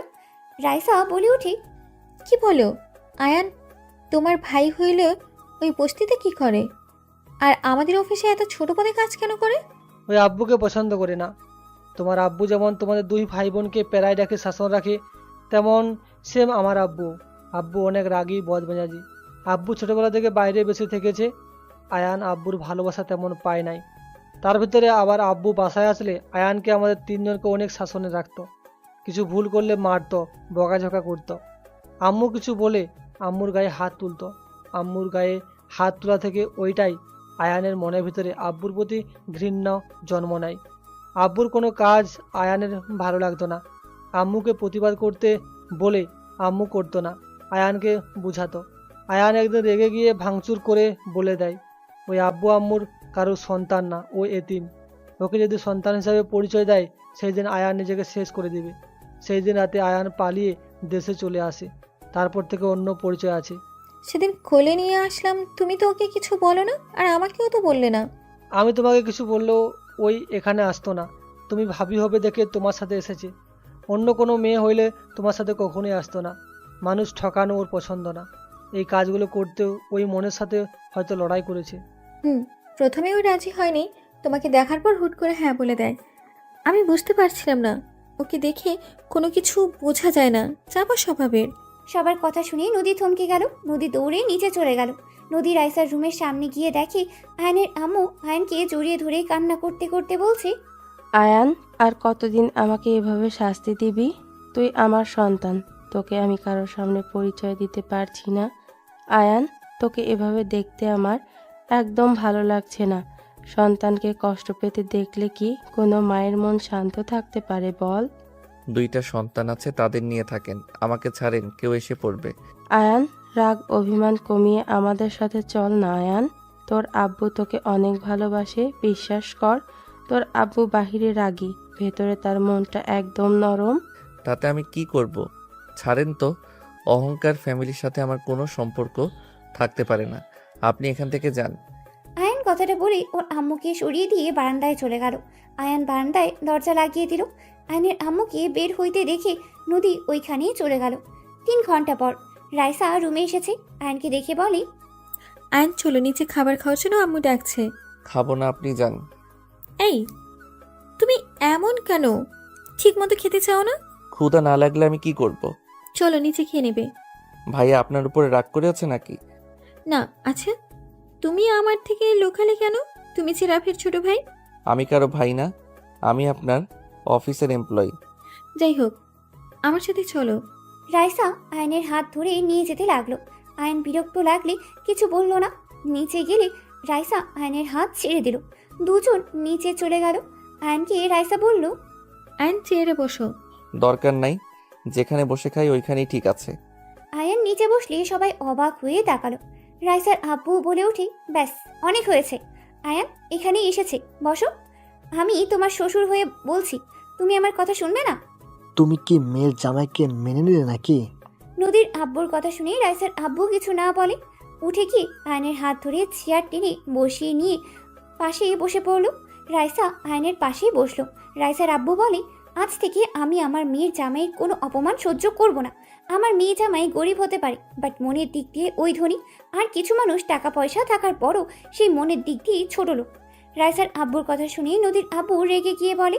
C: রাইসা বলে উঠে,
F: কি বলো? আয়ান তোমার ভাই হইলে ওই বস্তিতে কি করে? আর আমাদের অফিসে এত ছোট পদে কাজ কেন করে?
G: ওই আব্বুকে পছন্দ করে না। তোমার আব্বু যেমন তোমাদের দুই ভাই বোনকে পেরায় রাখে, শাসন রাখে, তেমন সেম আমার আব্বু। আব্বু অনেক রাগী, বদমেজাজি। আব্বু ছোটবেলা থেকে বাইরে বেশি থেকেছে। আয়ান আব্বুর ভালোবাসা তেমন পায় নাই। তার ভিতরে আবার আব্বু বাসায় আসলে আয়ানকে আমাদের তিনজনকে অনেক শাসনে রাখতো। কিছু ভুল করলে মারতো, বকাঝকা করতো। আম্মু কিছু বলে আম্মুর গায়ে হাত তুলতো। আম্মুর গায়ে হাত তোলা থেকে ওইটাই আয়ানের মনের ভিতরে আব্বুর প্রতি ঘৃণা জন্ম নেয়। আব্বুর কোনো কাজ আয়ানের ভালো লাগতো না। আম্মুকে প্রতিবাদ করতে বলে আম্মু করতো না, আয়ানকে বুঝাতো। আয়ান একদিন রেগে গিয়ে ভাঙচুর করে বলে দেয়, ওই আব্বু আম্মুর কারোর সন্তান না, ও এতিম। ওকে যদি সন্তান হিসাবে পরিচয় দেয়, সেই দিন আয়ান নিজেকে শেষ করে দিবে। সেই দিন রাতে আয়ান পালিয়ে দেশে চলে আসে। তারপর থেকে অন্য পরিচয় আছে।
F: সেদিন কোলে নিয়ে আসলাম, তুমি তো ওকে কিছু বলো না, আর আমাকেও তো বললে না।
G: আমি তোমাকে কিছু বললেও ওই এখানে আসতো না। তুমি ভাবি হবে দেখে তোমার সাথে এসেছে। অন্য কোনো মেয়ে হইলে তোমার সাথে কখনোই আসতো না। মানুষ ঠকানো ওর পছন্দ না। এই কাজগুলো করতেও ওই মনের সাথে হয়তো লড়াই করেছে।
F: প্রথমে ওই রাজি হয়নি, তোমাকে দেখার পর হুট করে হ্যাঁ বলে দেয়। আমি বুঝতে পারছিলাম না, ওকে দেখে কোনো কিছু বোঝা যায় না, চাপা স্বভাবের।
C: সবার কথা শুনে নদী থমকে গেল। নদী দৌড়ে নিচে চলে গেল। নদী রাইসার রুমের সামনে গিয়ে দেখে আয়নের আম্মু আয়নকে জড়িয়ে ধরে কান্না করতে করতে বলছে,
N: আয়ান, আর কতদিন আমাকে এভাবে শাস্তি দিবি? তুই আমার সন্তান, তোকে আমি কারোর সামনে পরিচয় দিতে পারছি না। আয়ান, তোকে এভাবে দেখতে আমার একদম ভালো লাগছে না। সন্তানকে কষ্ট পেতে দেখলে কি কোনো মায়ের মন শান্ত থাকতে পারে বল?
B: 2টা সন্তান আছে, তাদের নিয়ে থাকেন, আমাকে ছাড়েন, কেউ এসে পড়বে।
N: আয়ান, রাগ অভিমান কমিয়ে আমাদের সাথে চল না আয়ান। তোর আব্বু তোকে অনেক ভালোবাসে, বিশ্বাস কর। তোর আব্বু বাহিরে রাগী, ভেতরে তার মনটা একদম নরম।
B: তাতে আমি কি করব? ছাড়েন তো। অহংকার ফ্যামিলির সাথে আমার কোনো সম্পর্ক থাকতে পারে না। আপনি এখান থেকে যান।
C: আয়ান কথাটা বলে ওর আম্মুকে সরিয়ে দিয়ে বারান্দায় চলে গেল। আয়ান বারান্দায় দরজা লাগিয়ে দিল। আয়নের আম্মুকে বের হইতে দেখে নদী ওইখানেই চলে গেল। 3 ঘন্টা পর রাইসা রুমে এসেছে। আয়নকে দেখে বলে,
F: আয়ন, চলো নিচে খাবার খাওয়ার জন্য আম্মু ডাকছে।
B: খাবো না, আপনি যান।
F: এই, তুমি এমন কেন? ঠিক মতো খেতে চাও না?
B: ক্ষুধা না লাগলে আমি কি করব?
F: চলো নিচে খেয়ে নেবে।
B: ভাইয়া আপনার উপরে রাগ করে আছে নাকি?
F: না। আচ্ছা, তুমি আমার থেকে লুকালে কেন? তুমি যে রাফির ছোট ভাই।
B: আমি কারো ভাই না, আমি আপনার অফিসের এমপ্লয়ি।
F: যাই হোক, আমার সাথে চলো।
C: রাইসা আয়নের হাত ধরে নিয়ে যেতে লাগলো। আয়ন বিরক্ত লাগলে কিছু বলল না। নিচে গেলে রাইসা আয়নের হাত ছেড়ে দিল। দুজন নিচে চলে গেল। আয়নকে রাইসা বলল,
F: আইন চেয়ারে বসো।
B: দরকার নাই, যেখানে বসে খাই ওইখানেই ঠিক আছে।
C: আয়ন নিচে বসলে সবাই অবাক হয়ে তাকালো। রাইসার আব্বু বলে উঠে, ব্যাস অনেক হয়েছে, আয়ান এখানেই এসেছে, বসো। আমি তোমার শ্বশুর হয়ে বলছি, তুমি আমার কথা শুনবে না?
K: তুমি কি মেয়ের জামাইকে মেনে নিলে নাকি?
C: নদীর আব্বুর কথা শুনে রাইসার আব্বু কিছু না বলে উঠে গিয়ে আয়নের হাত ধরে চেয়ার টেনে বসিয়ে নিয়ে পাশে বসে পড়লো। রাইসা আয়নের পাশেই বসলো। রাইসার আব্বু বলে, আজ থেকে আমি আমার মেয়ের জামাইয়ের কোনো অপমান সহ্য করব না। আমার মেয়ে জামাই গরিব হতে পারে, বাট মনের দিক দিয়ে ওই ধনী। আর কিছু মানুষ টাকা পয়সা থাকার পরও সেই মনের দিক দিয়ে ছোট লোক। রাইসার আব্বুর কথা শুনে নদীর আব্বু রেগে গিয়ে বলে,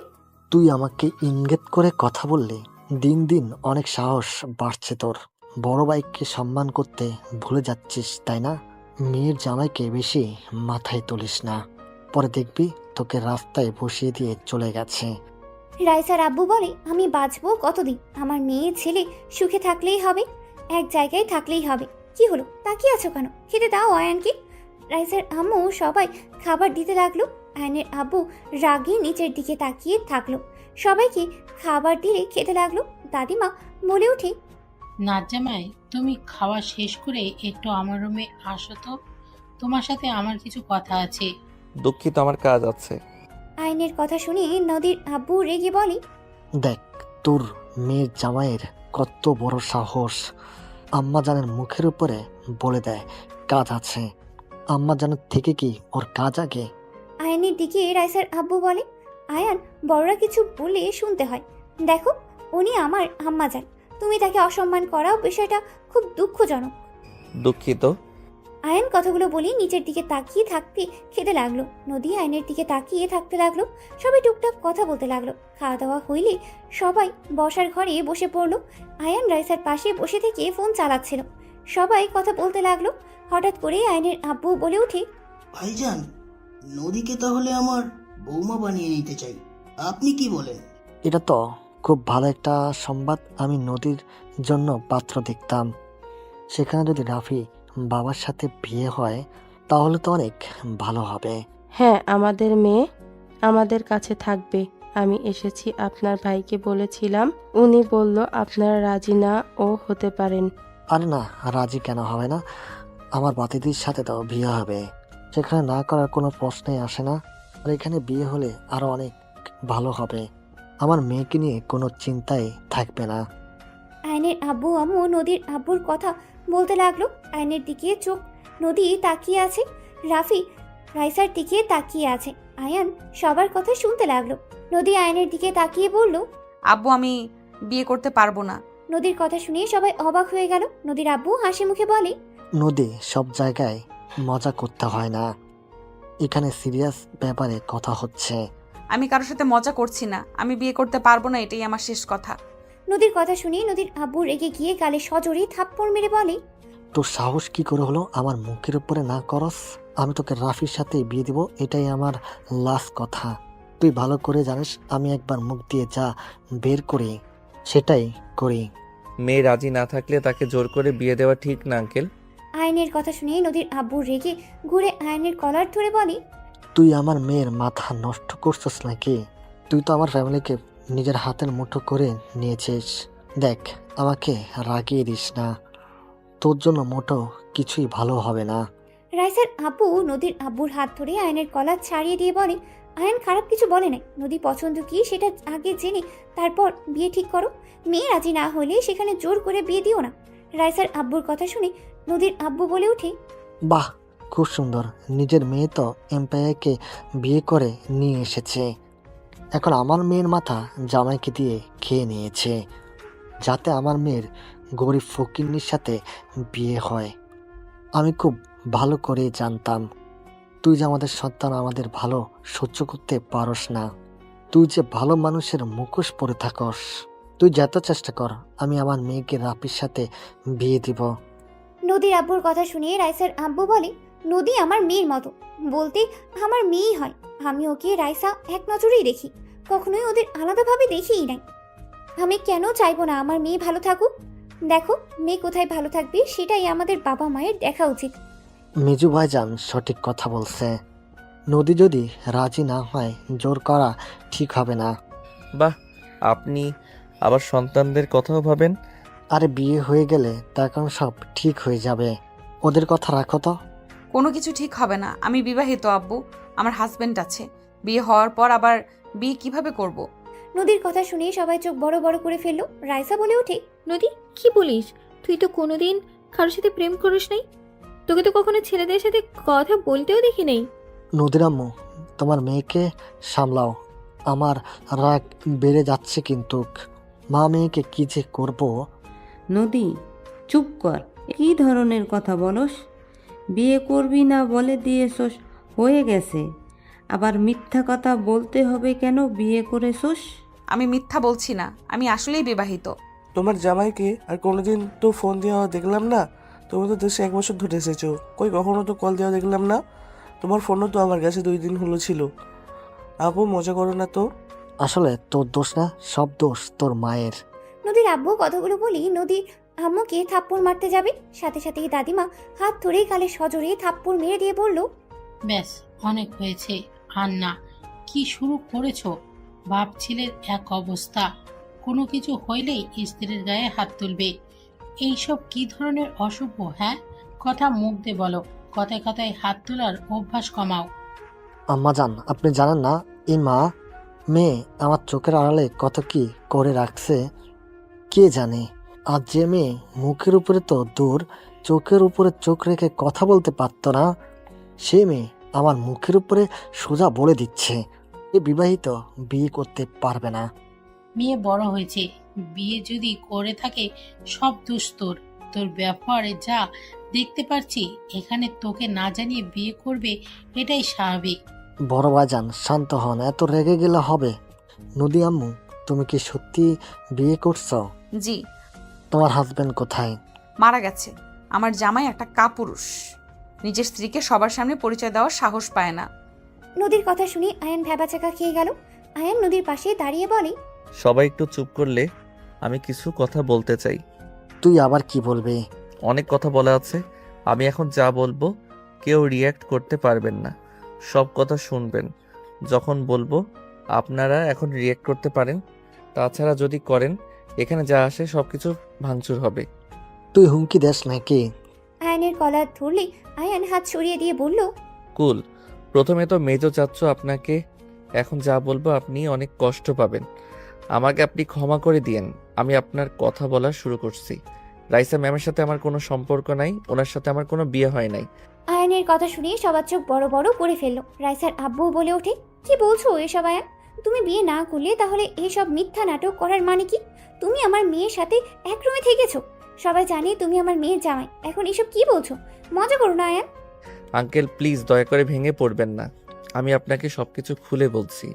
K: তুই আমাকে ইঙ্গিত করে কথা বললি। দিন দিন অনেক সাহস বাড়ছে তোর। বড় ভাইকে সম্মান করতে ভুলে যাচ্ছিস, তাই না? মেয়ের জামাইকে বেশি মাথায় তুলিস না, পরে দেখবি তোকে রাস্তায় বসিয়ে দিয়ে চলে গেছে।
C: রাইসার আব্বু বলে, আমি বাঁচবো কতদিন? আমার মেয়ে ছেলে সুখে থাকলেই হবে, এক জায়গায় থাকলেই হবে। কি হলো, তাকিয়ে আছো কেন? খেতে দাও আয়ানকে। রাইসার আম্মু সবাই খাবার দিতে লাগলো। আয়নের আব্বু রাগে নিচের দিকে তাকিয়ে থাকলো। সবাইকে খাবার দিলে খেতে লাগলো। দাদিমা বলে ওঠে,
M: নাজ্জামাই, তুমি খাওয়া শেষ করে একটু আমার রুমে আসো তো, তোমার সাথে আমার কিছু কথা আছে।
B: দুঃখিত, আমার কাজ আছে।
C: আয়নের কথা শুনে নদীর আব্বু রেগে বলে,
K: দেখ তোর মেয়ের জামাইয়ের কত বড় সাহস। আম্মা জানের মুখের উপরে বলে দেয় কাজ আছে। আম্মা জানের থেকে কি ওর কাজ আগে?
C: আয়নের দিকে রাইসার আব্বু বলে, আয়ান, বড়রা কিছু বলে শুনতে হয়। দেখো, উনি আমার আম্মা যান, তুমি তাকে অসম্মান করাও বিষয়টা খুব দুঃখজনক।
B: দুঃখিত।
C: আয়ন কথাগুলো বলে নিচের দিকে তাকিয়ে থাকতে খেতে লাগলো। নদী আয়নের দিকে তাকিয়ে থাকতে লাগলো। সবাই টুকটাক কথা বলতে লাগলো। খাওয়া দাওয়া হইলে সবাই বসার ঘরে বসে পড়লো। আয়ান রাইসার পাশে বসে থেকে ফোন চালাচ্ছিল। সবাই কথা বলতে লাগলো। হঠাৎ করে আয়নের আব্বু বলে উঠে,
O: ভাইজান, নদীকে তাহলে আমার বৌমা বানিয়ে নিতে চাই, আপনি কি বলেন?
K: এটা তো খুব ভালো একটা সংবাদ। আমি নদীর জন্য পাত্র দেখতাম। সেখানে যদি রাফি বাবার সাথে বিয়ে হয় তাহলে তো অনেক ভালো হবে।
N: হ্যাঁ, আমাদের মেয়ে আমাদের কাছে থাকবে। আমি এসেছি, আপনার ভাইকে বলেছিলাম, উনি বলল আপনারা রাজি না ও হতে পারেন।
K: আরে না, রাজি কেন হবে না? আমার বাতিদির সাথে তো বিয়ে হবে, সেখানে না করার কোনো প্রশ্নই আসে না। আর এখানে বিয়ে হলে আরো অনেক ভালো হবে। আমার মেয়েকে নিয়ে কোনো চিন্তাই থাকবে না।
C: আয়নের আব্বু আম্মু নদীর আব্বুর কথা বলতে লাগলো। আয়নের দিকে চোখ নদী তাকিয়ে আছে, রাফি রাইসার দিকে তাকিয়ে আছে। আয়ান সবার কথা শুনতে লাগলো। নদী আয়নের দিকে তাকিয়ে বলল,
A: আব্বু, আমি বিয়ে করতে পারবো না।
C: নদীর কথা শুনে সবাই অবাক হয়ে গেল। নদীর আব্বু হাসি মুখে বলে,
K: নদী, সব জায়গায় মজা করতে হয় না, এখানে সিরিয়াস ব্যাপারে কথা হচ্ছে।
A: আমি কারোর সাথে মজা করছি না, আমি বিয়ে করতে পারবো না, এটাই আমার শেষ কথা।
C: নদীর কথা শুনে নদীর আব্বু রেগে গিয়ে গালে সজোরে থাপ্পড় মেরে বলে,
K: তোর সাহস কি করে হলো আমার মুখের উপরে না করস? আমি তোকে রাফির সাথে বিয়ে দিব, এটাই আমার লাস্ট কথা। তুই ভালো করে জানিস আমি একবার মুখ দিয়ে যা বের করি সেটাই করি।
B: মেয়ে রাজি না থাকলে তাকে জোর করে বিয়ে দেওয়া ঠিক না আঙ্কেল।
C: আয়নের কথা শুনে নদীর আব্বু রেগে ঘুরে আয়নের কলার ধরে বলে,
K: তুই আমার মেয়ের মাথা নষ্ট করছিস নাকি? তুই তো আমার ফ্যামিলিকে নিজের হাতের মুঠো করে নিয়েছিস। দেখ, আমাকে রাগিয়ে দিস না, তোর জন্য মোটো কিছুই ভালো হবে না।
C: রাইসার আব্বু নদীর আব্বুর হাত ধরে আয়নের কলার ছাড়িয়ে দিয়ে বলে, আয়ন খারাপ কিছু বলে নাই, নদী পছন্দ কি সেটা আগে জেনে তারপর বিয়ে ঠিক করো। মেয়ে রাজি না হলে সেখানে জোর করে বিয়ে দিও না। রাইসার আব্বুর কথা শুনে নদীর আব্বু বলে ওঠে,
K: বাহ, খুব সুন্দর। নিজের মেয়ে তো এম্পায়ারকে বিয়ে করে নিয়ে এসেছে, এখন আমার মেয়ের মাথা জামাইকে দিয়ে খেয়ে নিয়েছে, যাতে আমার মেয়ের গরিব ফকিন্নির সাথে বিয়ে হয়। আমি খুব ভালো করে জানতাম তুই যে আমাদের সন্তান আমাদের ভালো সহ্য করতে পারস না। তুই যে ভালো মানুষের মুখোশ পরে থাকস। তুই যত চেষ্টা কর, আমি আমার মেয়েকে রাফির সাথে বিয়ে দিব।
C: নদীর আব্বুর কথা শুনে রাইসার আব্বু বলে, নদী আমার মেয়ের মতো, বলতে আমার মেয়েই হয়। আমি ওকে রাইসা এক নজরেই দেখি, কখনোই ওদের আলাদাভাবে দেখিই নাই। আমি কেন চাইবো না আমার মেয়ে ভালো থাকুক? দেখো, মেয়ে কোথায় ভালো থাকবে সেটাই আমাদের বাবা মায়ের দেখা উচিত।
K: মিজু ভাইজান সঠিক কথা বলছে। নদী যদি রাজি না হয়, জোর করা ঠিক হবে না।
B: বাহ, আপনি আবার সন্তানদের কথাও ভাবেন।
K: আরে বিয়ে হয়ে গেলে তখন সব ঠিক হয়ে যাবে। ওদের কথা রাখো তো।
A: কোনো কিছু ঠিক হবে না। আমি বিবাহিত আব্বু, আমার হাজবেন্ড আছে। বিয়ে হওয়ার পর আবার বিয়ে কিভাবে করব?
C: নদীর কথা শুনে সবাই চোখ বড় বড় করে ফেললো। রাইসা বলে ওঠে,
F: নদী, কি বলিস? তুই তো কোনোদিন কারোর সাথে প্রেম করিস নাই। তোকে তো কখনো ছেলেদের সাথে কথা বলতেও দেখি নাই।
K: নদীর আম্মু, তোমার মেয়েকে সামলাও। আমার রাগ বেড়ে যাচ্ছে কিন্তু। মা মেয়েকে কি যে করব।
I: নদী, চুপ কর। কি ধরনের কথা বলস? বিয়ে করবি না বলে দিয়েছস, হয়ে গেছে। আবার মিথ্যা কথা বলতে হবে কেন? বিয়ে করেছস।
A: আমি মিথ্যা বলছি না, আমি আসলেই বিবাহিত।
H: তোমার জামাইকে আর কোনোদিন তো ফোন দেওয়া দেখলাম না। তুমি তো দেশে 1 বছর ধরে এসেছো, কই কখনো তো কল দেওয়া দেখলাম না। তোমার ফোনও তো আমার কাছে 2 দিন হলো ছিল। আপু মজা করো না তো।
K: আসলে তোর দোষ না, সব দোষ তোর মায়ের।
C: নদীর আব্বু কথাগুলো বলি নদীর আম্মুকে থাপ্পড় মারতে যাবে, সাথে সাথেই দাদিমা হাত ধরেই গালে সজোরে থাপ্পড় মেরে দিয়ে বলল,
M: ব্যাস, অনেক হয়েছে। আর না, কি শুরু করেছো? বাপ ছেলের এক অবস্থা, কোনো কিছু হইলেই স্ত্রীর গায়ে হাত তুলবে। এইসব কি ধরনের অসভ্য? হ্যাঁ, কথা মুখ দিয়ে বলো, কথায় কথায় হাত তোলার অভ্যাস কমাও।
K: আম্মাজান, আপনি জানেন না এই মেয়ে আমার চোখের আড়ালে কত কি করে রাখছে। কে জানে, আজ যে মেয়ে মুখের উপরে তো দূর, চোখের উপরে চোখ রেখে কথা বলতে পারত না, সে মেয়ে আমার মুখের উপরে সোজা বলে দিচ্ছে এ বিবাহিত, বিয়ে করতে পারবে না।
M: মেয়ে বড় হয়েছে, বিয়ে যদি করে থাকে সব দোষ তোর। তোর ব্যবহারে যা দেখতে পারছি, এখানে তোকে না জানিয়ে বিয়ে করবে, এটাই স্বাভাবিক।
K: বড় ভাইজান শান্ত হন, এত রেগে গেলে হবে। নদী আম্মু, তুমি কি সত্যি বিয়ে করছো?
A: জি।
K: তোমার হাজবেন্ড কোথায়?
A: মারা গেছে। আমার জামাই একটা কাপুরুষ, নিজের স্ত্রীকে সবার সামনে পরিচয় দেওয়ার সাহস পায় না।
C: নদীর কথা শুনে আয়ান ভ্যাবাচাকা খেয়ে গেল। আয়ান নদীর পাশে দাঁড়িয়ে বলে,
B: সবাই একটু চুপ করলে আমি কিছু কথা বলতে চাই।
K: তুই আবার কি বলবি?
B: অনেক কথা বলা আছে। আমি এখন যা বলবো কেউ রিয়্যাক্ট করতে পারবেন না, সব কথা শুনবেন। যখন বলবো আপনারা এখন রিয়্যাক্ট করতে পারেন, তাছাড়া যদি করেন এখানে যা আসে সব কিছু ভাঙচুর হবে।
K: তুই হুমকি দেস নাকি?
C: আয়ানের কলার ধরলে আয়ান হাত সরিয়ে দিয়ে বলল,
B: কুল। প্রথমে তো মেজো চাচ্ছ আপনাকে, এখন যা বলবো আপনি অনেক কষ্ট পাবেন। আমাকে আপনি ক্ষমা করে দিয়েন। আমি আপনার কথা বলা শুরু করছি। রাইসা ম্যামের সাথে আমার কোনো সম্পর্ক নাই, ওনার সাথে আমার কোনো বিয়ে হয় নাই।
C: আয়ানের কথা শুনে সবার চোখ বড় বড় করে ফেললো। রাইসার আব্বু বলে ওঠে, কি বলছো এসব আয়ান? তুমি বিয়ে না করলে তাহলে এসব মিথ্যা নাটক করার মানে কি? তুমি আমার মেয়ের সাথে এক রুমে থেকেছো, সবাই জানে তুমি আমার মেয়ের জামাই, এখন এসব কি বলছো? মজা করো না আয়ান।
B: আঙ্কেল প্লিজ দয়া করে ভেঙে পড়বেন না, আমি আপনাকে সবকিছু খুলে বলছি।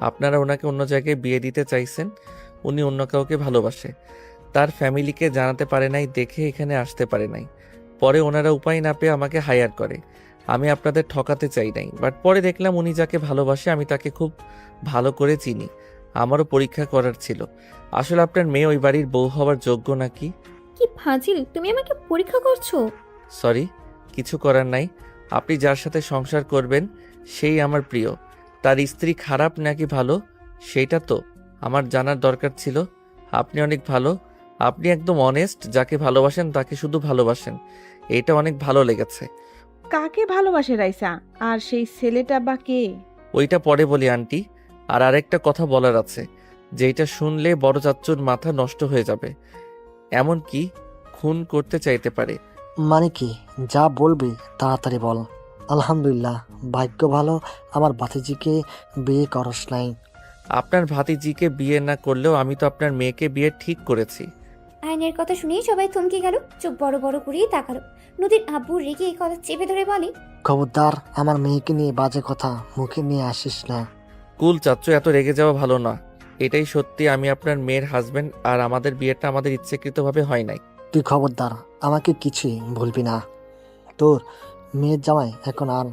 B: আপনারা ওনাকে অন্য জায়গায় বিয়ে দিতে চাইছেন, উনি অন্য কাউকে ভালোবাসে। তার ফ্যামিলিকে জানাতে পারে নাই দেখে এখানে আসতে পারে নাই। পরে ওনারা উপায় না পেয়ে আমাকে হায়ার করে। আমি আপনাদের ঠকাতে চাই নাই, বাট পরে দেখলাম উনি যাকে ভালোবাসে আমি তাকে খুব ভালো করে চিনি। আমারও পরীক্ষা করার ছিল আসলে আপনার মেয়ে ওই বাড়ির বউ হওয়ার যোগ্য নাকি।
F: কি ফাজিল, তুমি আমাকে পরীক্ষা করছো?
B: সরি, কিছু করার নাই। আপনি যার সাথে সংসার করবেন সেই আমার প্রিয়। তার স্ত্রী খারাপ নাকি ভালো সেইটা তো আমার জানার দরকার ছিল। আপনি অনেক ভালো, আপনি একদম অনেস্ট, যাকে ভালোবাসেন তাকে শুধু ভালোবাসেন, এটা অনেক ভালো লেগেছে।
J: কাকে ভালোবাসে রাইসা? আর সেই ছেলেটা বা কে?
B: ওইটা পরে বলি আন্টি। আর আরেকটা কথা বলার আছে, যেটা শুনলে বড় চাচ্চুর মাথা নষ্ট হয়ে যাবে, এমনকি খুন করতে চাইতে পারে।
K: মানে কি? যা বলবি তাড়াতাড়ি বল। আলহামদুলিল্লাহ, ভাগ্য ভালো আমার ভাতিজিকে বিয়ে করস নাই।
B: আপনার ভাতিজিকে বিয়ে না করলেও আমি তো আপনার মেয়েকে বিয়ে ঠিক করেছি।
C: আয়নের কথা শুনেই সবাই থমকে গেল, চোখ বড় বড় করিয়ে তাকালো। নদীর আব্বু রেগে এই কথা চেপে ধরে বলে,
K: খবরদার আমার মেয়েকে নিয়ে বাজে কথা মুখে নিয়ে আসিস না।
B: কুল চাচ্চু, এত রেগে যাওয়া ভালো না। এটাই সত্যি, আমি আপনার মেয়ের হাজবেন্ড, আর আমাদের বিয়েটা আমাদের ইচ্ছাকৃতভাবে হয় নাই।
K: তুই খবরদার আমাকে কিছুই বলবি না। তোর মেয়ের জামাই এখন আর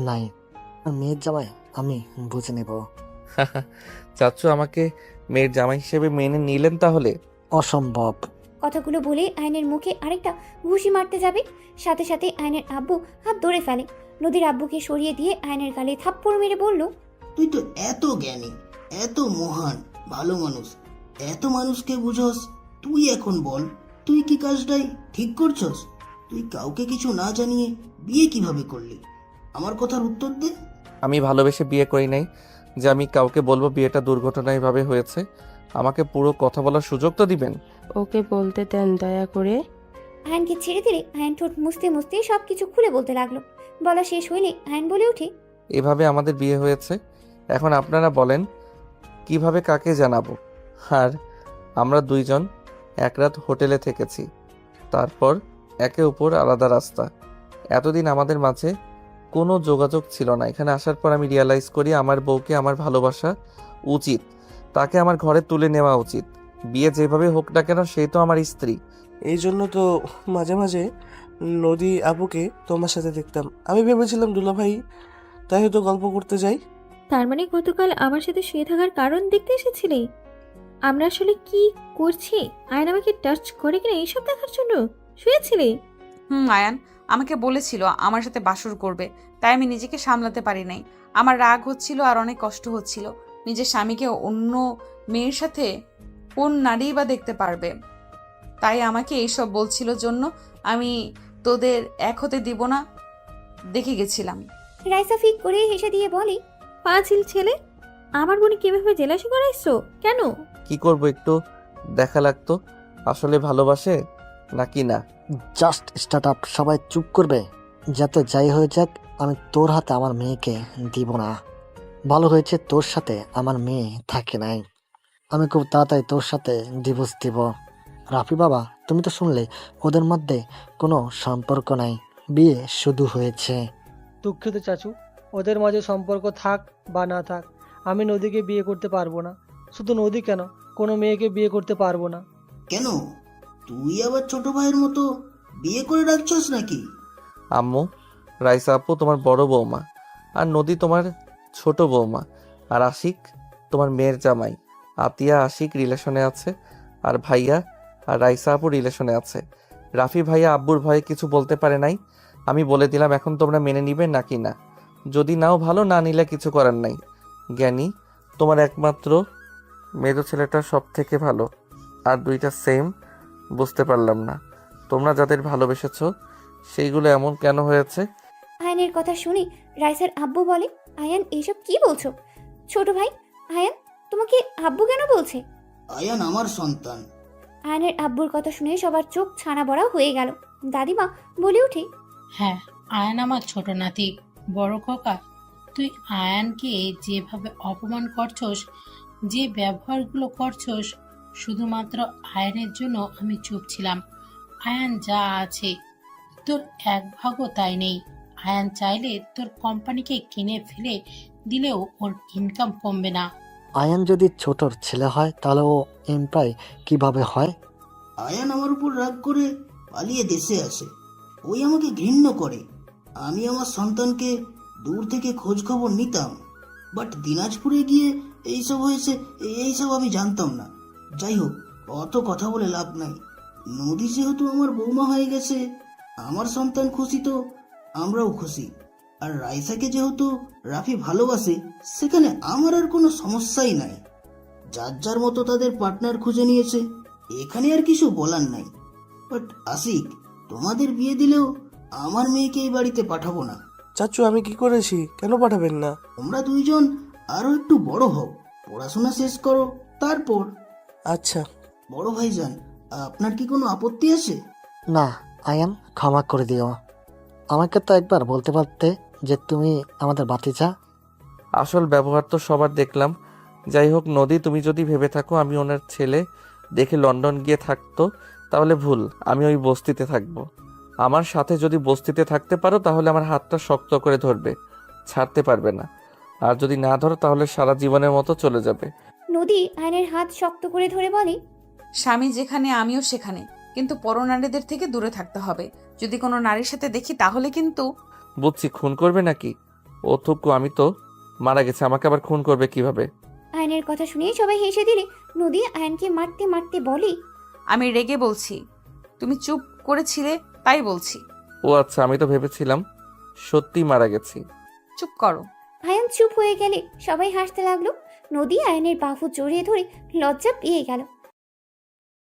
K: নাই। আর মেয়ের জামাই আমি বুঝে নেব।
B: চাচ্চু আমাকে মেয়ের জামাই হিসেবে মেনে নিলেন তাহলে?
K: অসম্ভব।
C: কথাগুলো বলে আয়নের মুখে আরেকটা ঘুষি মারতে যাবে, সাথে সাথে আয়নের আব্বু হাত ধরে ফেলে। নদীর আব্বুকে সরিয়ে দিয়ে আয়নের গালে থাপ্পড় মেরে বলল,
O: তুই তো এত জ্ঞানী, এত মহান, ভালো মানুষ, এত মানুষকে বুঝোস। তুই এখন বল, তুই কি কাজটাই ঠিক করছস? তুই কাউকে কিছু না জানিয়ে বিয়ে কিভাবে করলি? আমার কথার উত্তর দে।
B: আমি ভালোবেসে বিয়ে করি নাই যে আমি কাউকে বলবো বিয়েটা দুর্ঘটনায়ভাবে হয়েছে। আমাকে পুরো কথা বলার সুযোগ তো দিবেন।
N: ওকে বলতে দেন দয়া করে।
C: আয়নকে ছেড়ে দিলে আয়ন ঠোঁট মুছতে মুছতে সবকিছু খুলে বলতে লাগলো। বলা শেষ হইলে আয়ন বলে ওঠে,
B: এভাবে আমাদের বিয়ে হয়েছে। এখন আপনারা বলেন কিভাবে কাকে জানাবো? আর আমরা দুইজন এক রাত হোটেলে থেকেছি, তারপর একে অপর আলাদা রাস্তা। এতদিন আমাদের মাঝে কোনো যোগাযোগ ছিল না। এখানে আসার পর আমি রিয়ালাইজ করি আমার বউকে আমার ভালোবাসা উচিত, তাকে আমার ঘরে তুলে নেওয়া উচিত। বিয়ে যেভাবে হোক না কেন সে তো আমার স্ত্রী।
H: এই জন্য তো মাঝে মাঝে নদী আপুকে তোমার সাথে দেখতাম। আমি ভেবেছিলাম দুলাভাই, তাই হয়তো গল্প করতে যাই।
F: তার মানে গতকাল আমার সাথে শুয়ে থাকার কারণ দেখতে এসেছিলে? আমরা আসলে কি করছি, আয়ন আমাকে টাচ করে কিনা এইসব দেখার জন্য শুয়েছিলে?
A: আয়ান আমাকে বলেছিল আমার সাথে বাসর করবে, তাই আমি নিজেকে সামলাতে পারি নাই। আমার রাগ হচ্ছিল আর অনেক কষ্ট হচ্ছিল। নিজের স্বামীকে অন্য মেয়ের সাথে কোন নারী বা দেখতে পারবে, তাই আমাকে এইসব বলছিল জন্য আমি তোদের এক হতে দিব না দেখে গেছিলাম।
C: রাইসা ফিক করে হেসে দিয়ে বলে,
F: পাঁচিল ছেলে, আমার বোনে কিভাবে জেলাসি করাইছো কেন?
B: কি করব, একটু দেখা লাগতো আসলে ভালোবাসে নাকি না।
K: Just start up. সবাই চুপ করবে। যাতে যাই হয়ে যাক, আমি তোর হাতে আমার মেয়েকে দিব না। ভালো হয়েছে তোর সাথে আমার মেয়ে থাকে নাই। আমি খুব তাড়াতাড়ি তোর সাথে ডিভোর্স দিব। রাফি বাবা, তুমি তো শুনলে ওদের মধ্যে কোনো সম্পর্ক নাই, বিয়ে শুধু হয়েছে।
G: দুঃখিত চাচু, ওদের মাঝে সম্পর্ক থাক বা না থাক, আমি নদীকে বিয়ে করতে পারবো না। শুধু নদী কেন, কোনো মেয়েকে বিয়ে করতে পারবো না।
O: কেন, তুই আবার ছোট ভাইয়ের মতো বিয়ে করে রাখছস নাকি?
B: আম্মু, রাইসা আপু তোমার বড় বৌমা, আর নদী তোমার ছোট বৌমা, আর আশিক তোমার মেয়ের জামাই। আতিয়া আশিক রিলেশনে আছে, আর ভাইয়া আর রাইসা আপু রিলেশনে আছে। রাফি ভাইয়া আব্বুর ভয়ে কিছু বলতে পারে নাই। আমি বলে দিলাম, এখন তোমরা মেনে নিবে নাকি না। যদি নাও ভালো, না নিলে কিছু করার নাই। জ্ঞানী, তোমার একমাত্র মেয়ে ছেলেটা সব থেকে ভালো, আর দুইটা সেম। বুঝতে পারলাম না তোমরা যাদের ভালোবেসেছো সেইগুলো এমন কেন হয়েছে।
C: আয়নের কথা শুনে রাইসার আব্বু বলে, আয়ান এইসব কি বলছো? ছোট ভাই, আয়ান তোমাকে আব্বু কেন বলছে?
O: আয়ান আমার সন্তান।
C: আয়নের আব্বুর কথা শুনে সবার চোখ ছানা বড়া হয়ে গেল। দাদিমা বলে ওঠে,
M: হ্যাঁ, আয়ান আমার ছোট নাতি। বড় খোকা, তুই আয়ানকে যেভাবে অপমান করছস, যে ব্যবহারগুলো করছস, শুধুমাত্র আয়ানের জন্য আমি চুপ ছিলাম। আয়ান যা আছে তোর এক ভাগও তাই নেই। আয়ান চাইলে তোর কোম্পানিকে কিনে ফেলে দিলেও ওর ইনকাম কমবে না।
K: আয়ান যদি ছোটর ছেলে হয় তাহলে ও এমপ্লয় কিভাবে হয়?
O: আয়ান আমার উপর রাগ করে পালিয়ে দেশে আসে। ওই আমাকে ঘৃণ্য করে। আমি আমার সন্তানকে দূর থেকে খোঁজ খবর নিতাম, বাট দিনাজপুরে গিয়ে এইসব হয়েছে, এইসব আমি জানতাম না। যাই হোক, অত কথা বলে লাভ নাই। নদী যেহেতু আমার বৌমা হয়ে গেছে, আমার সন্তান খুশি তো আমরাও খুশি। আর রাইসাকে যেহেতু রাফি ভালোবাসে, সেখানে আমার আর কোনো সমস্যাই নাই। যার যার মতো তাদের পার্টনার খুঁজে নিয়েছে, এখানে আর কিছু বলার নাই। বাট আশিক, তোমাদের বিয়ে দিলেও আমার মেয়েকে এই বাড়িতে পাঠাবো না।
H: চাচু, আমি কি করেছি? কেন পাঠাবেন না?
O: তোমরা দুইজন আরো একটু বড় হও, পড়াশোনা শেষ করো, তারপর।
H: আচ্ছা।
O: বড় ভাইজান, আপনার কি কোনো আপত্তি আছে?
K: না আয়ান, ক্ষমা করে দিও। আমাকে তো একবার বলতে পারতে যে তুমি আমাদের বাতিজা।
B: আসল ব্যবহার তো সবার দেখলাম। যাই হোক নদী, তুমি যদি ভেবে থাকো আমি ওনার ছেলে দেখে লন্ডন গিয়ে থাকতো, তাহলে ভুল। আমি ওই বস্তিতে থাকবো। আমার সাথে যদি বস্তিতে থাকতে পারো তাহলে আমার হাতটা শক্ত করে ধরবে, ছাড়তে পারবে না। আর যদি না ধরো তাহলে সারা জীবনের মতো চলে যাবে।
C: নদী আয়নের হাত শক্ত করে ধরে বলে,
A: স্বামী যেখানে আমিও সেখানে, কিন্তু পরনারীদের থেকে দূরে থাকতে হবে। যদি কোনো নারীর সাথে দেখি তাহলে কিন্তু।
B: বুঝছি, খুন করবে নাকি? ও থুকু, আমি তো মারা গেছে, আমাকে আবার খুন করবে কিভাবে?
C: আয়নের কথা শুনে সবাই হেসে দিলে নদী আয়নকে মারতে মারতে বলে,
A: আমি রেগে বলছি, তুমি চুপ করেছিলে তাই বলছি।
B: ও আচ্ছা, আমি তো ভেবেছিলাম সত্যি মারা গেছি।
A: চুপ করো।
C: আয়ন চুপ হয়ে গেলে সবাই হাসতে লাগলো। নদী আয়নের বাহু জড়িয়ে ধরে লজ্জা পেয়ে গেল।